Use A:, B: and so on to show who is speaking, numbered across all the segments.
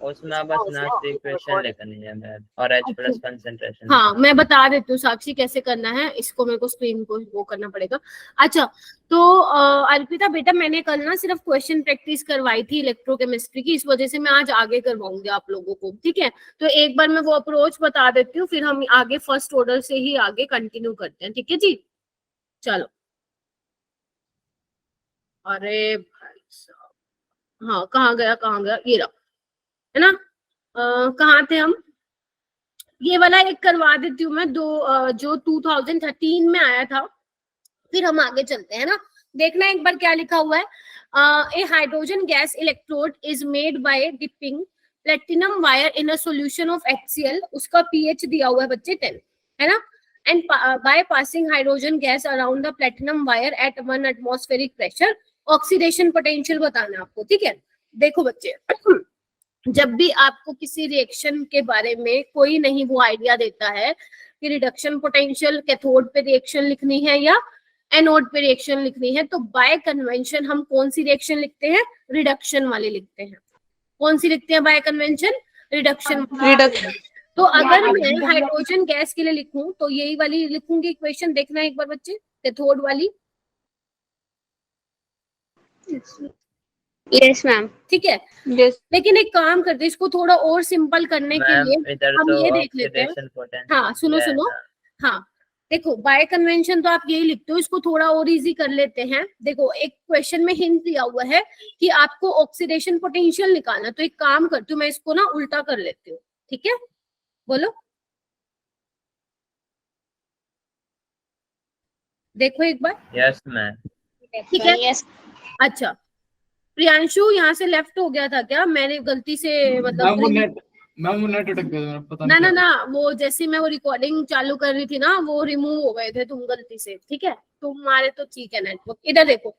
A: उसमें आप बस नास्ट इक्वेशन लिखनी है मैम, और H प्लस कंसेंट्रेशन।
B: हाँ मैं बता देती हूँ साक्षी कैसे करना है इसको, मेरे को स्क्रीन को वो करना पड़ेगा। अच्छा तो अर्पिता बेटा मैंने कल ना सिर्फ क्वेश्चन प्रैक्टिस करवाई थी इलेक्ट्रोकेमिस्ट्री की, इस वजह से मैं आज आगे करवाऊंगी आप लोगों को, ठीक है। तो एक बार मैं वो अप्रोच बता देती हूँ, फिर हम आगे फर्स्ट ऑर्डर से ही आगे कंटिन्यू करते हैं, ठीक है जी। चलो अरे भाई साहब, हाँ कहाँ गया ये रहा, है ना। कहाँ थे हम, ये वाला एक करवा देती हूँ मैं, जो 2013 में आया था, फिर हम आगे चलते हैं ना। देखना एक बार क्या लिखा हुआ है, a hydrogen gas electrode is made by dipping platinum wire in a solution of HCl, उसका पीएच दिया हुआ है बच्चे 10, है ना। And by passing hydrogen gas around the platinum wire at 1 atmospheric pressure, oxidation potential बताना है आपको, ठीक है। देखो बच्चे जब भी आपको किसी रिएक्शन के बारे में कोई नहीं वो आइडिया देता है कि रिडक्शन पोटेंशियल कैथोड पे रिएक्शन लिखनी है या एनोड पे रिएक्शन लिखनी है, तो बाय कन्वेंशन हम कौन सी रिएक्शन लिखते हैं, रिडक्शन वाली लिखते हैं। कौन सी लिखते हैं बाय कन्वेंशन, रिडक्शन। तो अगर मैं हाइड्रोजन गैस के लिए लिखूं तो यही वाली लिखूंगी इक्वेशन, देखना एक बार बच्चे, कैथोड वाली।
C: Yes ma'am.
B: ठीक है
C: yes.
B: लेकिन एक काम करते हैं, इसको थोड़ा और सिंपल करने के लिए
A: इधर
B: हम
A: तो
B: ये देख लेते हैं।
A: ऑक्सीडेशन पोटेंशियल
B: हाँ सुनो
A: दिया है
B: सुनो,
A: ना।
B: हाँ देखो बाय कन्वेंशन तो आप यही लिखते हो, इसको थोड़ा और इजी कर लेते हैं। देखो एक क्वेश्चन में हिंट दिया हुआ है कि आपको ऑक्सीडेशन पोटेंशियल निकालना, तो एक काम करती हूँ मैं इसको ना उल्टा कर लेती हूँ, ठीक है। बोलो देखो एक बार।
A: Yes ma'am.
B: ठीक है
C: yes.
B: अच्छा प्रियांशु यहाँ से लेफ्ट हो गया था क्या, मैंने गलती से मतलब
D: मैम वो नेट अटक गया, पता
B: ना
D: नहीं
B: ना ना वो जैसे मैं वो रिकॉर्डिंग चालू कर रही थी ना, वो रिमूव हो गए थे तुम गलती से, ठीक है। तुम्हारे तो ठीक है नेटवर्क। इधर देखो,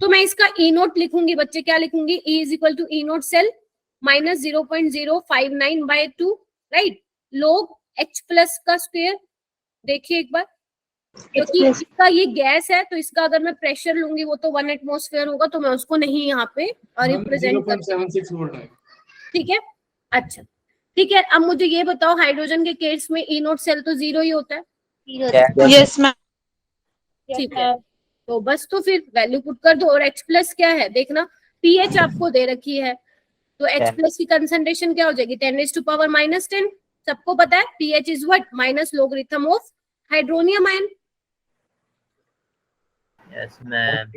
B: तो मैं इसका ई नोट लिखूंगी बच्चे, क्या लिखूंगी, E is equal to E nought cell minus 0.059/2, right, log H plus का स्क्वायर। देखिए एक बार, क्योंकि इसका ये गैस है तो इसका अगर मैं प्रेशर लूंगी वो तो 1 एटमॉस्फेयर होगा, तो मैं उसको नहीं यहाँ पे रिप्रेजेंट कर,
D: 0.76 वोल्ट है।
B: ठीक है। अच्छा ठीक है, अब मुझे ये बताओ हाइड्रोजन के केस में ई नोट सेल तो 0 ही होता है,
C: यस मैम।
B: ठीक है। तो बस तो फिर वैल्यू पुट कर दो, और H प्लस क्या है देखना, पीएच आपको दे रखी है, तो H प्लस की कंसंट्रेशन क्या हो जाएगी, 10⁻⁻10। सबको पता है pH is what, minus logarithm of hydronium ion.
A: Yes ma'am.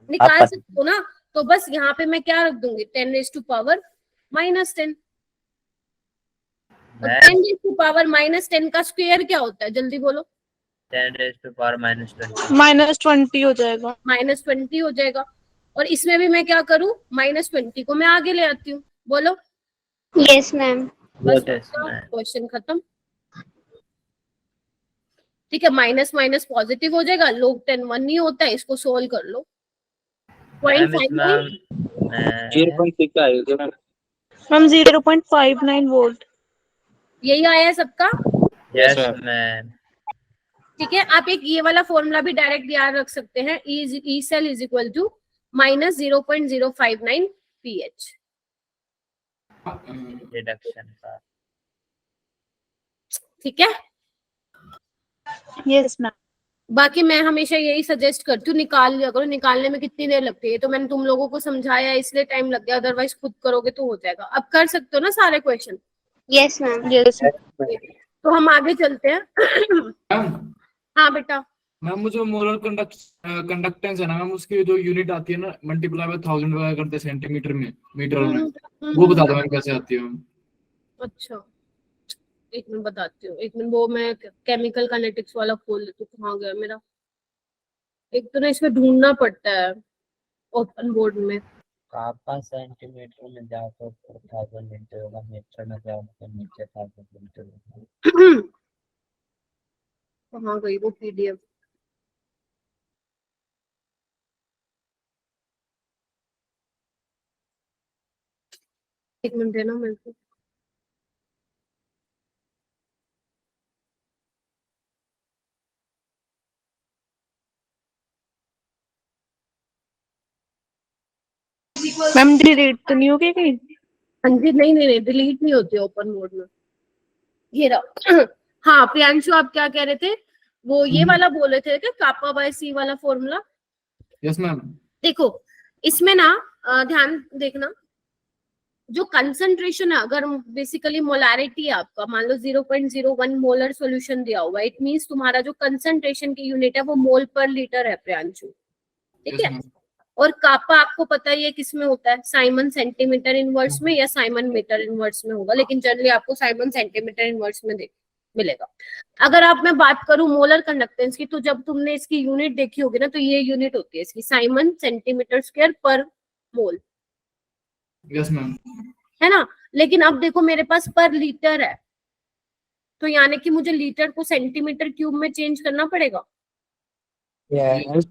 B: निकाल सकते हो ना, तो बस यहाँ पे मैं क्या रख दूंगी, 10⁻⁻10। और 10⁻⁻10 का स्क्वायर क्या होता है, जल्दी बोलो।
A: 10⁻⁻20
C: -20 हो जाएगा।
B: -20 हो जाएगा। और इसमें भी मैं क्या करूं, -20 को मैं आगे ले आती हूँ, बोलो।
C: Yes ma'am.
B: बस
A: यस मैम।
B: क्वेश्चन खत्म, ठीक है। माइनस माइनस पॉजिटिव हो जाएगा, लोग 10 1 नहीं होता है, इसको सोल्व कर लो। 0.59
C: मैम 0.59 वोल्ट।
B: यही आया है सबका,
A: यस मैम।
B: ठीक है। आप एक ये वाला फॉर्मूला भी डायरेक्ट याद रख सकते हैं, E cell is equal to -0.059 pH,
A: reduction का,
B: ठीक है।
C: Yes ma'am.
B: बाकी मैं हमेशा यही सजेस्ट करती हूँ, निकाल लिया करो, निकालने में कितनी देर लगती है, तो मैंने तुम लोगों को समझाया इसलिए टाइम लग गया, अदरवाइज खुद करोगे तो हो जाएगा। अब कर सकते हो ना सारे क्वेश्चन,
C: यस मैम। यस।
B: तो हम आगे चलते हैं। हाँ बेटा।
D: मैम मुझे मोलर कंडक्टेंस है ना मैम, उसकी जो यूनिट आती है ना, मल्टीप्लाई बाय 1000 वगैरह करते हैं सेंटीमीटर में, मीटर में, वो बता दो मैम कैसे आती है मैम।
B: अच्छा एक मिनट बताती हूँ, एक मिनट, वो मैं केमिकल काइनेटिक्स वाला खोल लेती हूँ, कहाँ गया मेरा। एक तो ना इसमें ढूंढना पड़ता है ओपन बोर्ड में।
A: पापा सेंटीमीटर में जाओ तो 1000 मीटर होगा, मीटर में जाओ तो नीचे 1000 मीटर होगा।
B: कहाँ गई वो पीडीएफ, एक मिनट देना मेरे को।
C: मैम डिलीट तो नहीं हो गई कहीं?
B: हाँ जी, नहीं नहीं नहीं, डिलीट नहीं होती ओपन मोड में। ये रहा। हाँ प्रियांशु, आप क्या कह रहे थे? वो ये वाला बोल रहे थे क्या, कापा बाय सी वाला फॉर्मूला?
D: Yes ma'am.
B: देखो इसमें ना ध्यान देखना, जो कंसंट्रेशन है, अगर बेसिकली मोलारिटी है आपका, मान लो 0.01 मोलर सॉल्यूशन दिया हुआ, इट मींस तुम्हारा जो कंसंट्रेशन की यूनिट है वो मोल पर लीटर है प्रियांशु, ठीक है। और कापा आपको पता ही है किस में होता है, साइमन सेंटीमीटर इनवर्स में या साइमन मीटर इनवर्स में होगा, लेकिन जनरली आपको साइमन सेंटीमीटर इनवर्स में मिलेगा। अगर आप मैं बात करूं मोलर कंडक्टेंस की, तो जब तुमने इसकी यूनिट देखी होगी ना, तो ये यूनिट होती है इसकी साइमन सेंटीमीटर स्क्वायर पर मोल।
D: Yes ma'am.
B: है ना, लेकिन अब देखो मेरे पास पर लीटर है, तो यानी कि मुझे लीटर को सेंटीमीटर क्यूब में चेंज करना पड़ेगा।
A: Yes.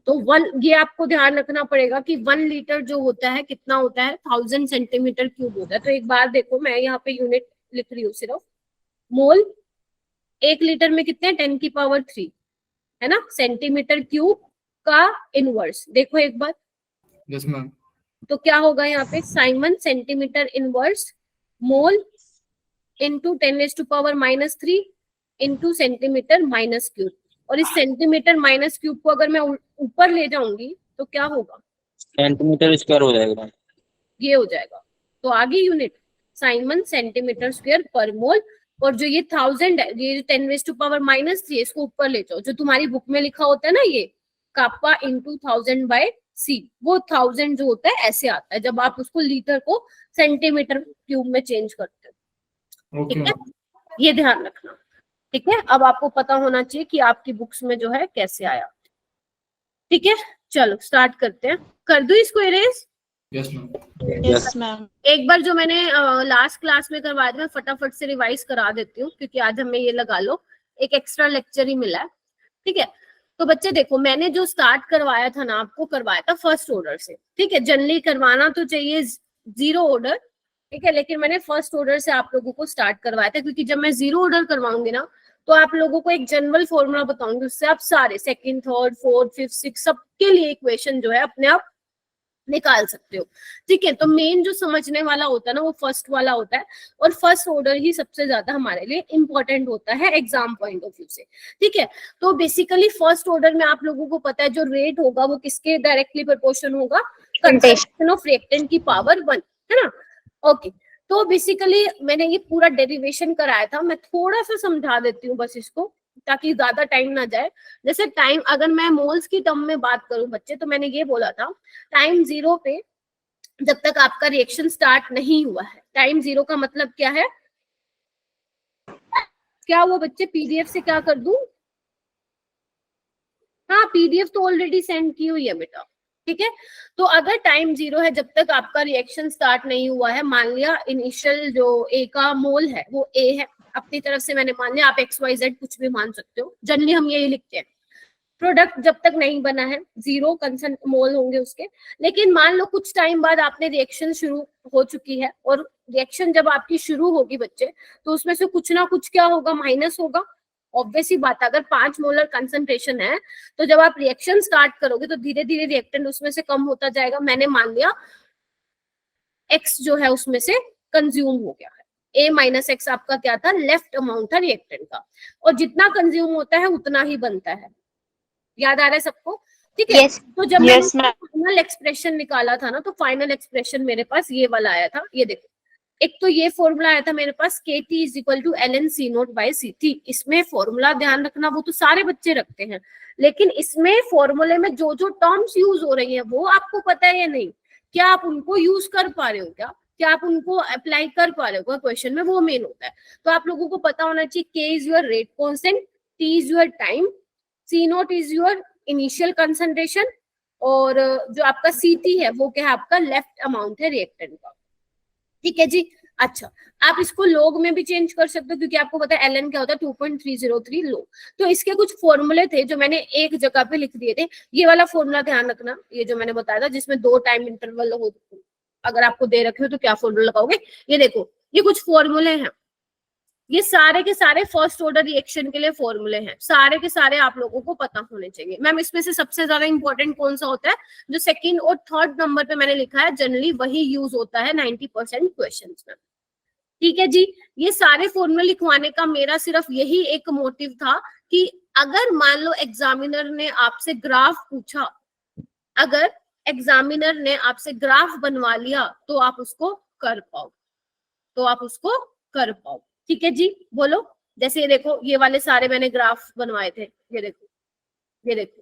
B: तो ये आपको ध्यान रखना पड़ेगा कि 1 लीटर जो होता है कितना होता है, 1000 सेंटीमीटर क्यूब होता है। तो एक बार देखो, मैं यहाँ पे यूनिट लिख रही हूँ सिर्फ, मोल 1 लीटर में कितने, 10 की पावर 3, है ना, सेंटीमीटर क्यूब का इनवर्स। देखो एक बार।
D: Yes ma'am.
B: तो क्या होगा यहाँ पे, Simon centimetre inverse mole into 10⁻³ into centimetre minus cube. और इस सेंटीमीटर माइनस क्यूब को अगर मैं ऊपर ले जाऊंगी तो क्या होगा,
A: सेंटीमीटर स्क्वायर हो जाएगा,
B: ये हो जाएगा। तो आगे यूनिट साइमन सेंटीमीटर स्क्वायर पर मोल, और जो ये 1000 है, ये 10⁻³ इसको ऊपर ले जाओ, जो तुम्हारी बुक में लिखा होता है ना, ये कापा इंटू 1000 बाय सी, वो 1000 जो होता है ऐसे आता है जब आप उसको लीटर को सेंटीमीटर क्यूब में चेंज करते हो, ठीक है। ये ध्यान रखना, ठीक है। अब आपको पता होना चाहिए कि आपकी बुक्स में जो है कैसे आया, ठीक है। चलो स्टार्ट करते हैं, कर दो इसको erase.
D: Yes ma'am.
C: Yes, ma'am.
B: एक बार जो मैंने लास्ट क्लास में करवाया था, मैं फटाफट से रिवाइज करा देती हूँ, क्योंकि आज हमें ये लगा लो एक एक्स्ट्रा लेक्चर ही मिला है, ठीक है। तो बच्चे देखो, मैंने जो स्टार्ट करवाया था ना, आपको करवाया था फर्स्ट ऑर्डर से, ठीक है। जनरली करवाना तो चाहिए 0 ऑर्डर, ठीक है, लेकिन मैंने फर्स्ट ऑर्डर से आप लोगों को स्टार्ट करवाया था, क्योंकि जब मैं 0 ऑर्डर करवाऊंगी ना, तो आप लोगों को एक जनरल फॉर्मूला बताऊंगी, उससे आप सारे second, third, fourth, fifth, six सबके लिए इक्वेशन जो है अपने आप निकाल सकते हो, ठीक है। तो मेन जो समझने वाला होता है ना, वो फर्स्ट वाला होता है, और फर्स्ट ऑर्डर ही सबसे ज्यादा हमारे लिए इंपॉर्टेंट होता है एग्जाम पॉइंट ऑफ व्यू से, ठीक है। तो बेसिकली फर्स्ट ऑर्डर में आप लोगों को पता है जो रेट होगा वो किसके डायरेक्टली प्रोपोर्शन होगा, कंसेंट्रेशन ऑफ रिएक्टेंट की पावर 1, है ना। ओके, तो बेसिकली मैंने ये पूरा डेरिवेशन कराया था, मैं थोड़ा सा समझा देती हूँ बस इसको, ताकि ज्यादा टाइम ना जाए। जैसे टाइम, अगर मैं मोल्स की टर्म में बात करूं बच्चे, तो मैंने ये बोला था टाइम 0 पे जब तक आपका रिएक्शन स्टार्ट नहीं हुआ है, टाइम 0 का मतलब क्या है, क्या वो बच्चे पीडीएफ से क्या कर दूं, हाँ पीडीएफ तो ऑलरेडी सेंड की हुई है बेटा, ठीक है। तो अगर टाइम 0 है, जब तक आपका रिएक्शन स्टार्ट नहीं हुआ है, मान लिया इनिशियल जो ए का मोल है वो ए है, अपनी तरफ से मैंने मान लिया, आप XYZ कुछ भी मान सकते हो, जनरली हम यही लिखते हैं। प्रोडक्ट जब तक नहीं बना है 0 कंसेंट मोल होंगे उसके, लेकिन मान लो कुछ टाइम बाद आपने रिएक्शन शुरू हो चुकी है, और रिएक्शन जब आपकी शुरू होगी बच्चे, तो उसमें से कुछ ना कुछ क्या होगा, माइनस होगा, ऑब्वियस ही बात है। अगर 5 मोलर कंसंट्रेशन है, तो जब आप रिएक्शन स्टार्ट करोगे तो धीरे धीरे रिएक्टेंट उसमें से कम होता जाएगा। मैंने मान लिया X जो है उसमें से कंज्यूम हो गया है, A माइनस एक्स आपका क्या था, लेफ्ट अमाउंट था रिएक्टेंट का, और जितना कंज्यूम होता है उतना ही बनता है, याद आ रहा है सबको, ठीक है।
C: Yes.
B: तो जब
C: Yes,
B: मैंने फाइनल एक्सप्रेशन निकाला था ना, तो फाइनल एक्सप्रेशन मेरे पास ये वाला आया था, ये देखो, एक तो ये फॉर्मूला आया था मेरे पास, KT is equal to ln C0 by CT। इसमें फॉर्मूला ध्यान रखना, वो तो सारे बच्चे रखते हैं, लेकिन इसमें फॉर्मूले में जो जो टर्म्स यूज हो रही है वो आपको पता है या नहीं, क्या आप उनको यूज कर पा रहे हो, क्या आप उनको अप्लाई कर पा रहे हो क्वेश्चन में, वो मेन होता है। तो आप लोगों को पता होना चाहिए, K is your rate constant, T is your time, C0 is your initial concentration, और जो आपका CT है वो क्या है, आपका लेफ्ट अमाउंट है रिएक्टेंट का, ठीक है जी। अच्छा, आप इसको लोग में भी चेंज कर सकते हो, क्योंकि आपको पता है ln क्या होता है, 2.303 लोग। तो इसके कुछ फॉर्मूले थे जो मैंने एक जगह पे लिख दिए थे, ये वाला फॉर्मूला ध्यान रखना, ये जो मैंने बताया था जिसमें 2 टाइम इंटरवल हो, अगर आपको दे रखे हो तो क्या फॉर्मूला लगाओगे, ये देखो ये कुछ फॉर्मूले हैं, ये सारे के सारे फर्स्ट ऑर्डर रिएक्शन के लिए फॉर्मूले हैं, सारे के सारे आप लोगों को पता होने चाहिए। मैम इसमें से सबसे ज्यादा इंपॉर्टेंट कौन सा होता है? जो सेकंड और थर्ड नंबर पे मैंने लिखा है, जनरली वही यूज होता है 90% क्वेश्चंस में। ठीक है जी, ये सारे फॉर्मूले लिखवाने का मेरा सिर्फ यही एक मोटिव था कि अगर मान लो एग्जामिनर ने आपसे ग्राफ पूछा, अगर एग्जामिनर ने आपसे ग्राफ बनवा लिया तो आप उसको कर पाओ, तो आप उसको कर पाओ। ठीक है जी, बोलो। जैसे ये देखो, ये वाले सारे मैंने ग्राफ बनवाए थे, ये देखो, ये देखो,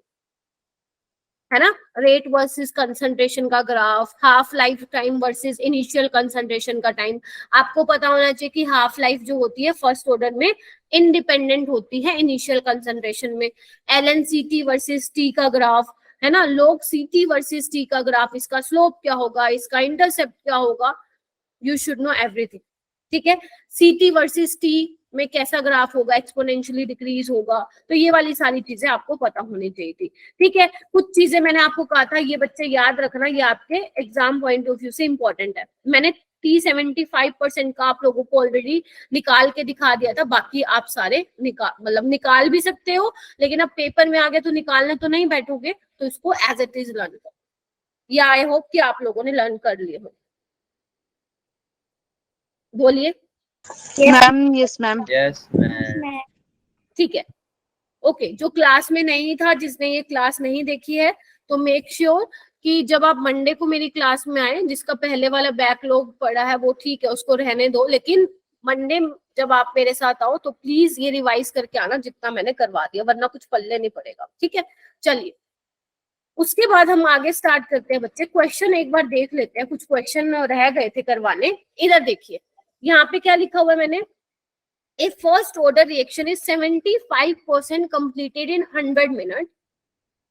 B: है ना, रेट वर्सेस कंसंट्रेशन का graph, half life time versus initial concentration का टाइम। आपको पता होना चाहिए कि हाफ लाइफ जो होती है फर्स्ट ऑर्डर में इंडिपेंडेंट होती है इनिशियल कंसंट्रेशन में। एलएनसीटी वर्सेस टी का ग्राफ, है ना, लॉग सीटी वर्सेस टी का ग्राफ, इसका स्लोप क्या होगा, इसका इंटरसेप्ट क्या होगा, यू शुड नो एवरीथिंग। ठीक है, सीटी वर्सेस टी में कैसा ग्राफ होगा, एक्सपोनेंशियली डिक्रीज होगा, तो ये वाली सारी चीजें आपको पता होनी चाहिए थी। ठीक है, कुछ चीजें मैंने आपको कहा था ये बच्चे याद रखना, ये आपके एग्जाम पॉइंट ऑफ व्यू से इंपॉर्टेंट है। मैंने 75% का आप लोगों को ऑलरेडी निकाल के दिखा दिया था, बाकी आप सारे निकाल भी सकते हो, लेकिन अब पेपर में आगे तो निकालने तो नहीं बैठोगे, तो इसको एज इट इज लर्न करो। ये आई होप कि आप लोगों ने लर्न कर लिए हो। बोलिए।
C: Ma'am yes ma'am.
A: Yes ma'am.
B: ठीक है, ओके। जो क्लास में नहीं था, जिसने ये क्लास नहीं देखी है, तो मेक श्योर कि जब आप मंडे को मेरी क्लास में आए, जिसका पहले वाला बैकलॉग पड़ा है वो ठीक है, उसको रहने दो, लेकिन मंडे जब आप मेरे साथ आओ तो प्लीज ये रिवाइज करके आना जितना मैंने करवा दिया, वरना कुछ पल्ले नहीं पड़ेगा। ठीक है, चलिए उसके बाद हम आगे स्टार्ट करते हैं बच्चे। क्वेश्चन एक बार देख लेते हैं, कुछ क्वेश्चन रह गए थे करवाने। इधर देखिए, यहाँ पे क्या लिखा हुआ है मैंने, A first order reaction is 75% completed in 100 minutes.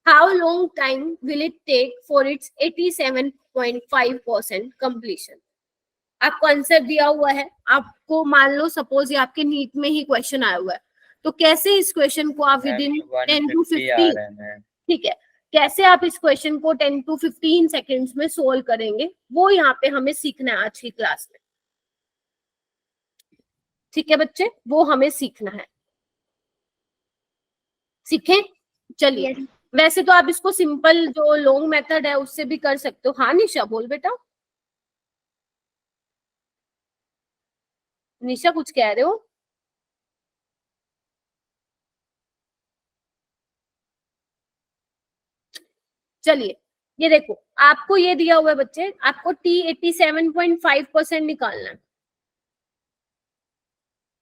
B: How long time will it take for its 87.5% completion? आपको आंसर दिया हुआ है, आपको मान लो सपोज ये आपके नीट में ही क्वेश्चन आया हुआ है, तो कैसे इस क्वेश्चन को आप विद इन 10 to 15, ठीक है, कैसे आप इस क्वेश्चन को 10 to 15 सेकेंड्स में सोल्व करेंगे, वो यहाँ पे हमें सीखना है आज की क्लास में। ठीक है बच्चे, वो हमें सीखना है, सीखें। चलिए, वैसे तो आप इसको सिंपल जो लॉन्ग मेथड है उससे भी कर सकते हो। हाँ निशा बोल बेटा। निशा कुछ कह रहे हो? चलिए, ये देखो आपको ये दिया हुआ है बच्चे, आपको T 87.5% निकालना है।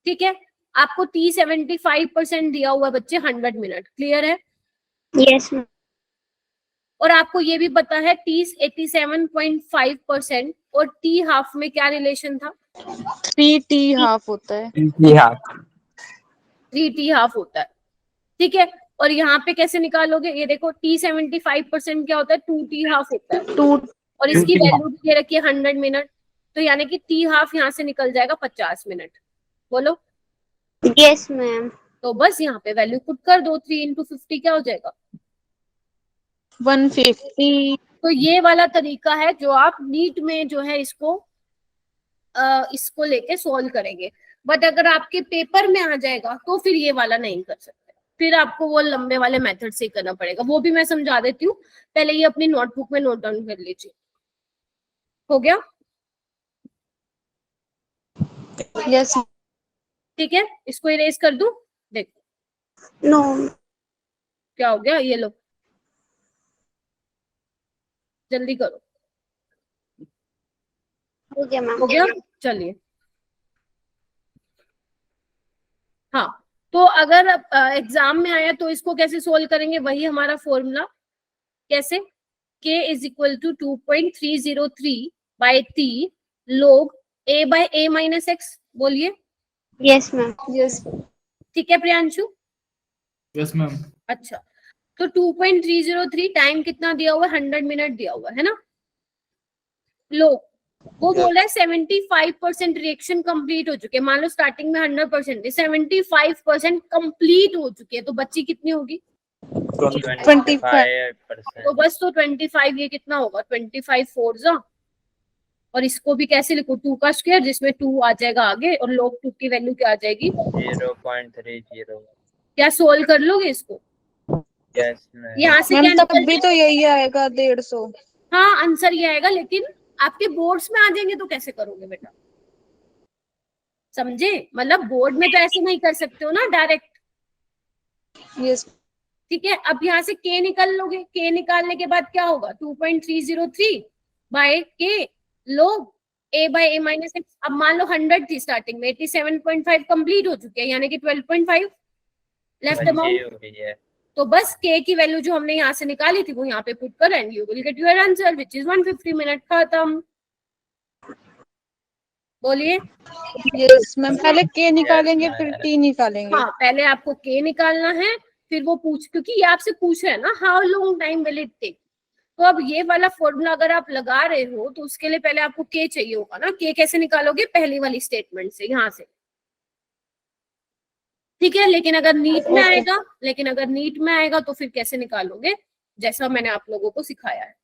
B: ठीक है, आपको T 75% दिया हुआ है बच्चे 100 मिनट। क्लियर है?
C: Yes ma'am.
B: और आपको ये भी पता है T 87.5% और T हाफ में क्या रिलेशन था?
C: 3T हाफ होता है।
B: 3T हाफ होता है। ठीक है, और यहाँ पे कैसे निकालोगे? ये देखो T 75% क्या होता है? 2T हाफ होता है।
C: 2
B: और इसकी वैल्यू ये रखिए 100 मिनट, तो यानी कि T हाफ यहाँ से निकल जाएगा 50 मिनट। बोलो।
C: Yes ma'am.
B: तो बस यहाँ पे वैल्यू पुट कर दो, 3 into 50 क्या हो जाएगा?
C: 150।
B: तो ये वाला तरीका है जो आप नीट में जो है इसको लेके सोल्व करेंगे। बट अगर आपके पेपर में आ जाएगा तो फिर ये वाला नहीं कर सकते, फिर आपको वो लंबे वाले मेथड से करना पड़ेगा। वो भी मैं समझा देती हूँ, पहले ये अपनी नोटबुक में नोट डाउन कर लीजिए। हो गया?
C: यस।
B: ठीक है, इसको इरेज कर दूं? देखो
C: नो।
B: क्या हो गया, ये लो जल्दी करो।
C: हो गया मैम।
B: हो गया? चलिए, हाँ, तो अगर एग्जाम में आया तो इसको कैसे सोल्व करेंगे? वही हमारा फॉर्मूला, कैसे? K is equal to 2.303 by T log A by A minus X। बोलिए।
C: Yes ma'am. यस।
B: ठीक है प्रियांशु?
D: Yes ma'am.
B: अच्छा, तो 2.303 टाइम कितना दिया हुआ है? 100 मिनट दिया हुआ है ना। लो, वो बोला है 75% रिएक्शन कंप्लीट हो चुके हैं। मान लो स्टार्टिंग में 100% थी, 75% कंप्लीट हो चुकी है, तो बच्ची कितनी होगी?
A: 25%।
B: तो बस तो 25, ये कितना होगा? 25 4 जा और इसको भी कैसे लिखो, 2 का स्क्वायर जिसमें 2 आ जाएगा आगे और log 2 की वैल्यू क्या आ जाएगी
A: 0.30।
B: क्या सोल्व कर लोगे इसको?
A: Yes ma'am.
B: यहाँ से
C: मैम
B: क्या
C: तब
B: निकल
C: भी तो यही आएगा 150।
B: हाँ आंसर ये आएगा, लेकिन आपके बोर्ड्स में आ जाएंगे तो कैसे करोगे बेटा, समझे? मतलब बोर्ड में तो ऐसे नहीं कर सकते हो ना डायरेक्ट,
C: यस।
B: ठीक है। अब यहाँ से k निकाल लोगे, k निकालने के बाद क्या होगा 2.303 by k log a by a minus x। अब मान लो 100 थी स्टार्टिंग में, 87.5 कंप्लीट हो चुके हैं, यानी कि 12.5 लेफ्ट
A: बच्चे
B: अमाउंट।
A: हो गई है।
B: तो बस k की वैल्यू जो हमने यहाँ से निकाली थी वो यहाँ पे पुट कर and you will get your answer which is 150 minute. खत्म। बोलिए।
C: यस मैम, पहले के निकालेंगे
A: Yes,
C: फिर
A: ma'am.
C: टी निकालेंगे।
B: हाँ पहले आपको k निकालना है, फिर वो क्योंकि ये आपसे पूछ रहे हैं ना how long time will it take. तो अब ये वाला फॉर्मूला अगर आप लगा रहे हो तो उसके लिए पहले आपको k चाहिए होगा ना। k कैसे निकालोगे, पहली वाली स्टेटमेंट से, यहाँ से, ठीक है। लेकिन अगर नीट में आएगा तो फिर कैसे निकालोगे, जैसा मैंने आप लोगों को सिखाया है,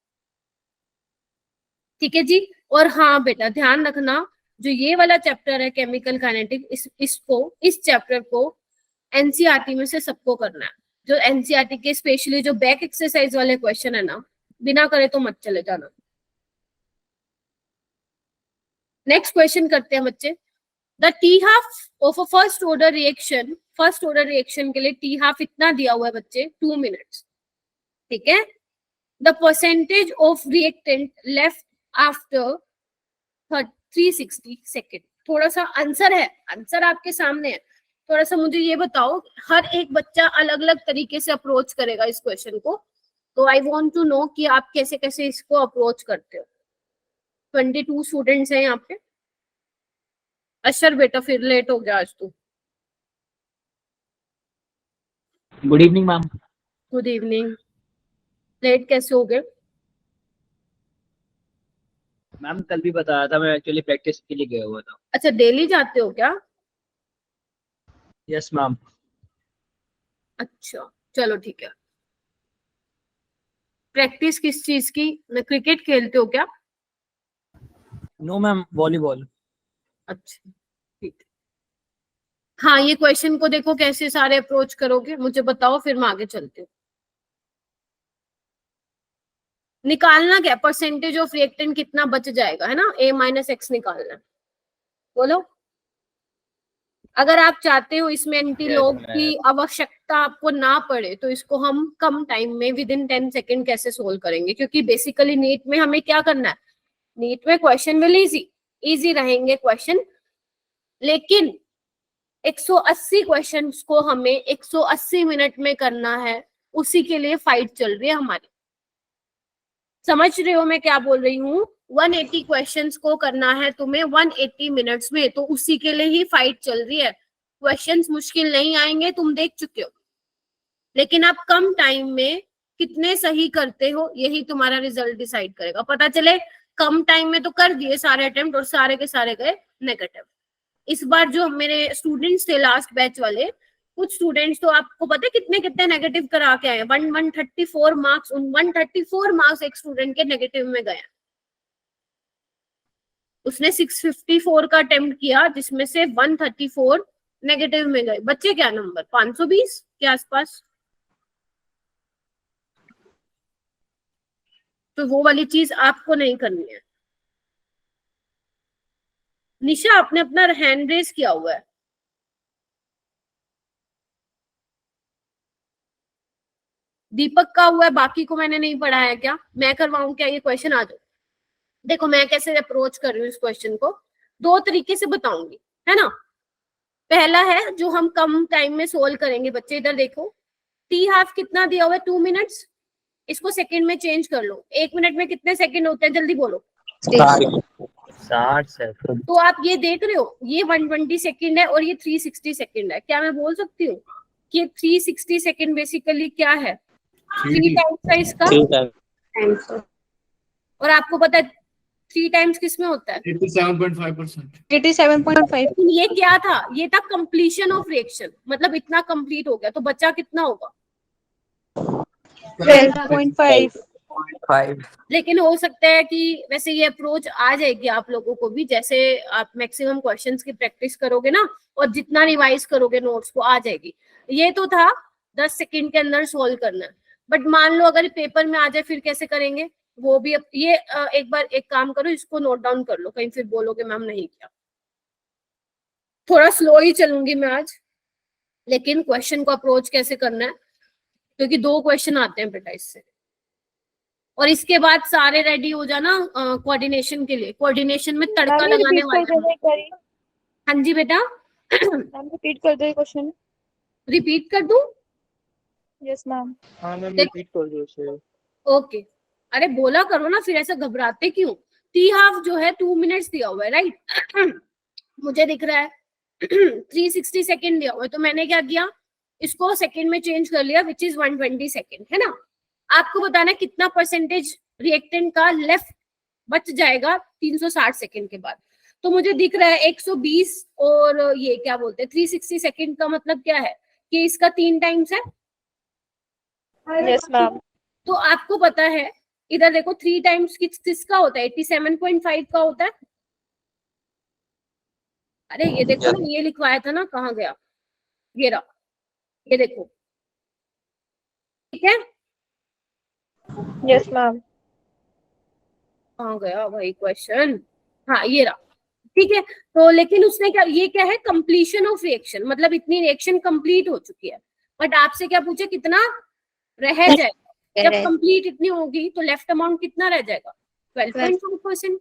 B: ठीक है जी। और हाँ बेटा ध्यान रखना, जो ये वाला चैप्टर है केमिकल काइनेटिक, इस चैप्टर को एनसीईआरटी में से सबको करना है। जो एनसीईआरटी के स्पेशली जो बैक एक्सरसाइज वाले क्वेश्चन है ना, बिना करे तो मत चले जाना। नेक्स्ट क्वेश्चन करते हैं बच्चे। The T half of a first order reaction के लिए टी हाफ इतना दिया हुआ है बच्चे 2 मिनट्स, ठीक है। The percentage of reactant left after 360 second. थोड़ा सा आंसर आपके सामने है, थोड़ा सा मुझे ये बताओ, हर एक बच्चा अलग अलग तरीके से अप्रोच करेगा इस क्वेश्चन को, तो आई वांट टू नो कि आप कैसे कैसे इसको अप्रोच करते हो। 22 स्टूडेंट्स हैं यहाँ पे। अशर बेटा फिर लेट हो गया आज तू।
E: Good evening ma'am.
B: Good evening. Late कैसे हो गए?
E: मैम कल भी बताया था, मैं एक्चुअली प्रैक्टिस के लिए गया हुआ था।
B: अच्छा डेली जाते हो क्या?
E: Yes ma'am.
B: अच्छा चलो ठीक है। प्रैक्टिस किस चीज की? क्रिकेट खेलते हो क्या?
E: No ma'am, volleyball.
B: अच्छा ठीक है। हाँ ये क्वेश्चन को देखो कैसे सारे अप्रोच करोगे मुझे बताओ, फिर मैं आगे चलती हूँ। निकालना क्या, परसेंटेज ऑफ रिएक्टेंट कितना बच जाएगा, है ना, a माइनस एक्स निकालना। बोलो। अगर आप चाहते हो इसमें एंटीलॉग की आवश्यकता आपको ना पड़े तो इसको हम कम टाइम में विद इन 10 सेकेंड कैसे सोल्व करेंगे, क्योंकि बेसिकली नीट में हमें क्या करना है, नीट में क्वेश्चन विल इजी रहेंगे क्वेश्चन, लेकिन 180 क्वेश्चंस को हमें 180 मिनट में करना है, उसी के लिए फाइट चल रही है हमारी। समझ रहे हो मैं क्या बोल रही हूँ? 180 क्वेश्चंस को करना है तुम्हें 180 मिनट्स में, तो उसी के लिए ही फाइट चल रही है। क्वेश्चंस मुश्किल नहीं आएंगे, तुम देख चुके हो, लेकिन आप कम टाइम में कितने सही करते हो यही तुम्हारा रिजल्ट डिसाइड करेगा। पता चले कम टाइम में तो कर दिए सारे अटेम्प्ट और सारे के सारे गए नेगेटिव। इस बार जो मेरे स्टूडेंट्स थे लास्ट बैच वाले, कुछ स्टूडेंट्स तो आपको पता है कितने कितने नेगेटिव करा के आए, 134 मार्क्स। 134 मार्क्स एक स्टूडेंट के नेगेटिव में गए। उसने 654 का अटेम्प्ट किया जिसमें से 134 नेगेटिव में गए। बच्चे क्या नंबर 520 के आसपास। तो वो वाली चीज आपको नहीं करनी है। निशा आपने अपना हैंड रेज किया हुआ है। दीपक का हुआ है, बाकी को मैंने नहीं पढ़ाया क्या? मैं करवाऊं क्या ये क्वेश्चन? आ जाओ। देखो मैं कैसे अप्रोच कर रही हूँ इस क्वेश्चन को, 2 तरीके से बताऊंगी, है ना। पहला है जो हम कम टाइम में सोल्व करेंगे। बच्चे इधर देखो, टी हाफ कितना दिया हुआ है 2 मिनट्स, इसको सेकंड में चेंज कर लो। 1 मिनट में कितने सेकंड होते हैं, जल्दी बोलो।
A: 60 सेकंड।
B: तो आप ये देख रहे हो, ये 120 सेकंड है और ये 360 सेकंड है। क्या मैं बोल सकती हूँ कि 360 सेकंड बेसिकली क्या है, 3 टाइम्स का इसका। और आपको पता है 3 टाइम्स किस में होता है?
D: 87.5%।
C: 87.5।
B: ये क्या था? ये था कंप्लीशन ऑफ रिएक्शन, मतलब इतना कंप्लीट हो गया, तो बचा कितना होगा?
C: 12.5।
A: 5
B: लेकिन हो सकता है कि वैसे ये अप्रोच आ जाएगी आप लोगों को भी, जैसे आप मैक्सिमम क्वेश्चंस की प्रैक्टिस करोगे ना और जितना रिवाइज करोगे नोट्स को आ जाएगी। ये तो था 10 सेकंड के अंदर सोल्व करना, बट मान लो अगर पेपर में आ जाए फिर कैसे करेंगे वो भी। ये एक बार एक काम करो, इसको नोट डाउन कर लो, कहीं फिर बोलोगे मैम नहीं किया। थोड़ा स्लो ही चलूंगी मैं आज, लेकिन क्वेश्चन को अप्रोच कैसे करना है, क्योंकि 2 क्वेश्चन आते हैं बेटा इससे। और इसके बाद सारे रेडी हो जाना कोऑर्डिनेशन के लिए। कोऑर्डिनेशन में तड़का लगाने वाला है। हाँ जी बेटा।
C: रिपीट कर दो क्वेश्चन।
B: रिपीट कर दूं?
C: Yes ma'am.
E: हाँ मैम
B: देख-
E: रिपीट कर दो उसे।
B: ओके, अरे बोला करो ना, फिर ऐसा घबराते क्यों। टी हाफ जो है 2 मिनट्स दिया हुआ है, राइट। मुझे दिख रहा है 360 सेकेंड दिया हुआ है, तो मैंने क्या किया, इसको सेकेंड में चेंज कर लिया, विच इज 120 सेकेंड, है ना। आपको बताना है कितना परसेंटेज रिएक्टेंट का लेफ्ट बच जाएगा 360 सेकेंड के बाद। तो मुझे दिख रहा है 120 और ये क्या बोलते हैं 360 सेकेंड का मतलब क्या है कि इसका 3 टाइम्स है।
C: Yes ma'am.
B: तो आपको पता है इधर देखो 3 टाइम्स किसका होता है, 87.5 का होता है। अरे ये देखो ना, ये लिखवाया था ना, कहाँ गया, ये रहा, ये देखो, ठीक है।
C: Yes ma'am.
B: कहाँ गया भाई क्वेश्चन, हाँ ये रहा, ठीक है। तो लेकिन उसने क्या, ये क्या है, कंप्लीशन ऑफ रिएक्शन, मतलब इतनी रिएक्शन कंप्लीट हो चुकी है, बट आपसे क्या पूछे कितना रह जाएगा। जब कंप्लीट इतनी होगी तो लेफ्ट अमाउंट कितना रह जाएगा, 12.5%।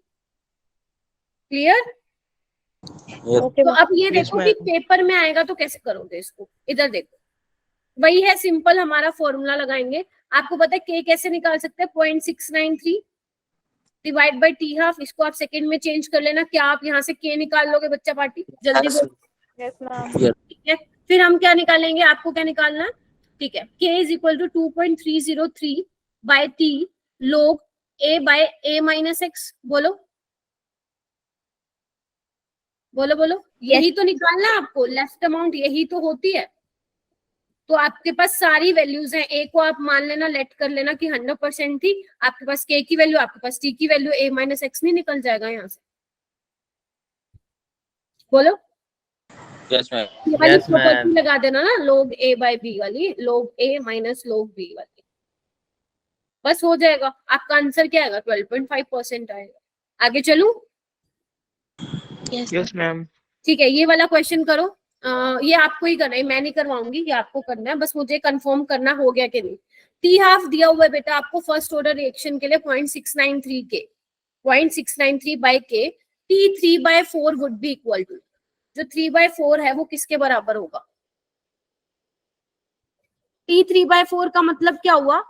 B: क्लियर? तो अब ये देखो कि पेपर में आएगा तो कैसे करोगे इसको। इधर देखो, वही है सिंपल, हमारा फॉर्मूला लगाएंगे। आपको पता है के कैसे निकाल सकते हैं, 0.693 डिवाइड बाई टी हाफ। इसको आप सेकंड में चेंज कर लेना। क्या आप यहाँ से के निकाल लोगे बच्चा पार्टी, जल्दी बोलो।
C: Yes ma'am.
B: ठीक है, फिर हम क्या निकालेंगे, आपको क्या निकालना है, ठीक है। K is equal to 2.303 by T log a by a minus x. बोलो बोलो बोलो, यही तो निकालना है आपको, लेफ्ट अमाउंट यही तो होती है। तो आपके पास सारी वैल्यूज हैं, ए को आप मान लेना, लेट कर लेना कि 100% थी आपके पास के की वैल्यू, आपके पास टी की वैल्यू, a माइनस एक्स नहीं निकल जाएगा यहाँ से। बोलो
A: यस मैम।
B: ये वाली प्रॉपर्टी लगा देना ना, log a बाय b वाली, log a minus log b वाली, बस हो जाएगा। आपका आंसर क्या आएगा, 12.5% आएगा। आगे चलूं?
E: Yes ma'am.
B: ठीक है, ये वाला क्वेश्चन करो। ये आपको ही करना है, मैं नहीं करवाऊंगी, ये आपको करना है, बस मुझे कंफर्म करना हो गया कि नहीं। टी हाफ दिया हुआ है बेटा आपको फर्स्ट ऑर्डर रिएक्शन के लिए 0.693 के, 0.693 by K, T 3/4 would be equal to, जो 3/4 है वो किसके बराबर होगा। टी 3/4 का मतलब क्या हुआ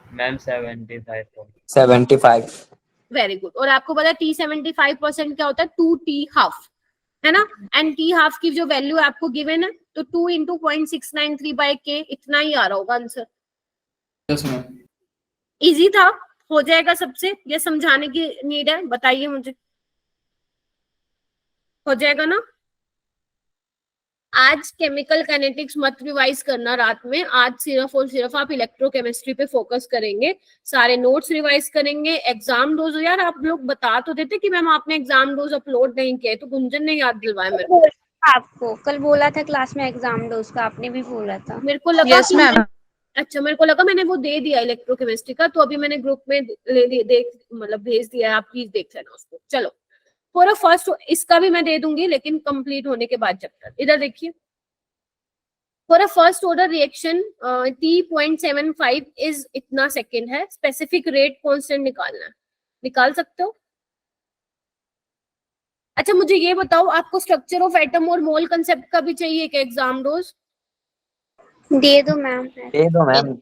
A: मैम 75
B: वेरी गुड। और आपको पता है टी 75% क्या होता है, 2t हाफ, है ना। एंड टी हाफ की जो वैल्यू आपको गिवन है, तो 2 इंटू 0.693 बाय के, इतना ही आ रहा होगा आंसर।
D: Yes ma'am.
B: इजी था, हो जाएगा सबसे, ये समझाने की नीड है, बताइए मुझे, हो जाएगा ना। आज केमिकल काइनेटिक्स मत रिवाइज करना रात में, आज सिर्फ और सिर्फ आप इलेक्ट्रोकेमिस्ट्री पे फोकस करेंगे, सारे नोट्स रिवाइज करेंगे। एग्जाम डोज, यार आप लोग बता तो देते कि मैम आपने एग्जाम डोज अपलोड नहीं किया, तो गुंजन ने याद दिलवाया मेरे को।
F: आपको कल बोला था क्लास में एग्जाम दो उसका, आपने भी बोला था।
B: मेरे को लगा
C: यस
B: कि
C: मैम।
B: अच्छा, मेरे को लगा मैंने वो दे दिया इलेक्ट्रोकेमिस्ट्री का, तो अभी मैंने ग्रुप में देख मतलब भेज दिया है, आप प्लीज देख लेना उसको। चलो पूरा फर्स्ट इसका भी मैं दे दूंगी, लेकिन कंप्लीट होने के बाद चैप्टर। इधर देखिए, for a first order reaction T.75 is इतना सेकेंड है, स्पेसिफिक रेट कांस्टेंट निकालना है, निकाल सकते हो। अच्छा मुझे ये बताओ, आपको स्ट्रक्चर ऑफ एटम और मोल कंसेप्ट का भी चाहिए क्या एग्जाम डोज?
F: दे दो मैम।
A: दे दो मैम।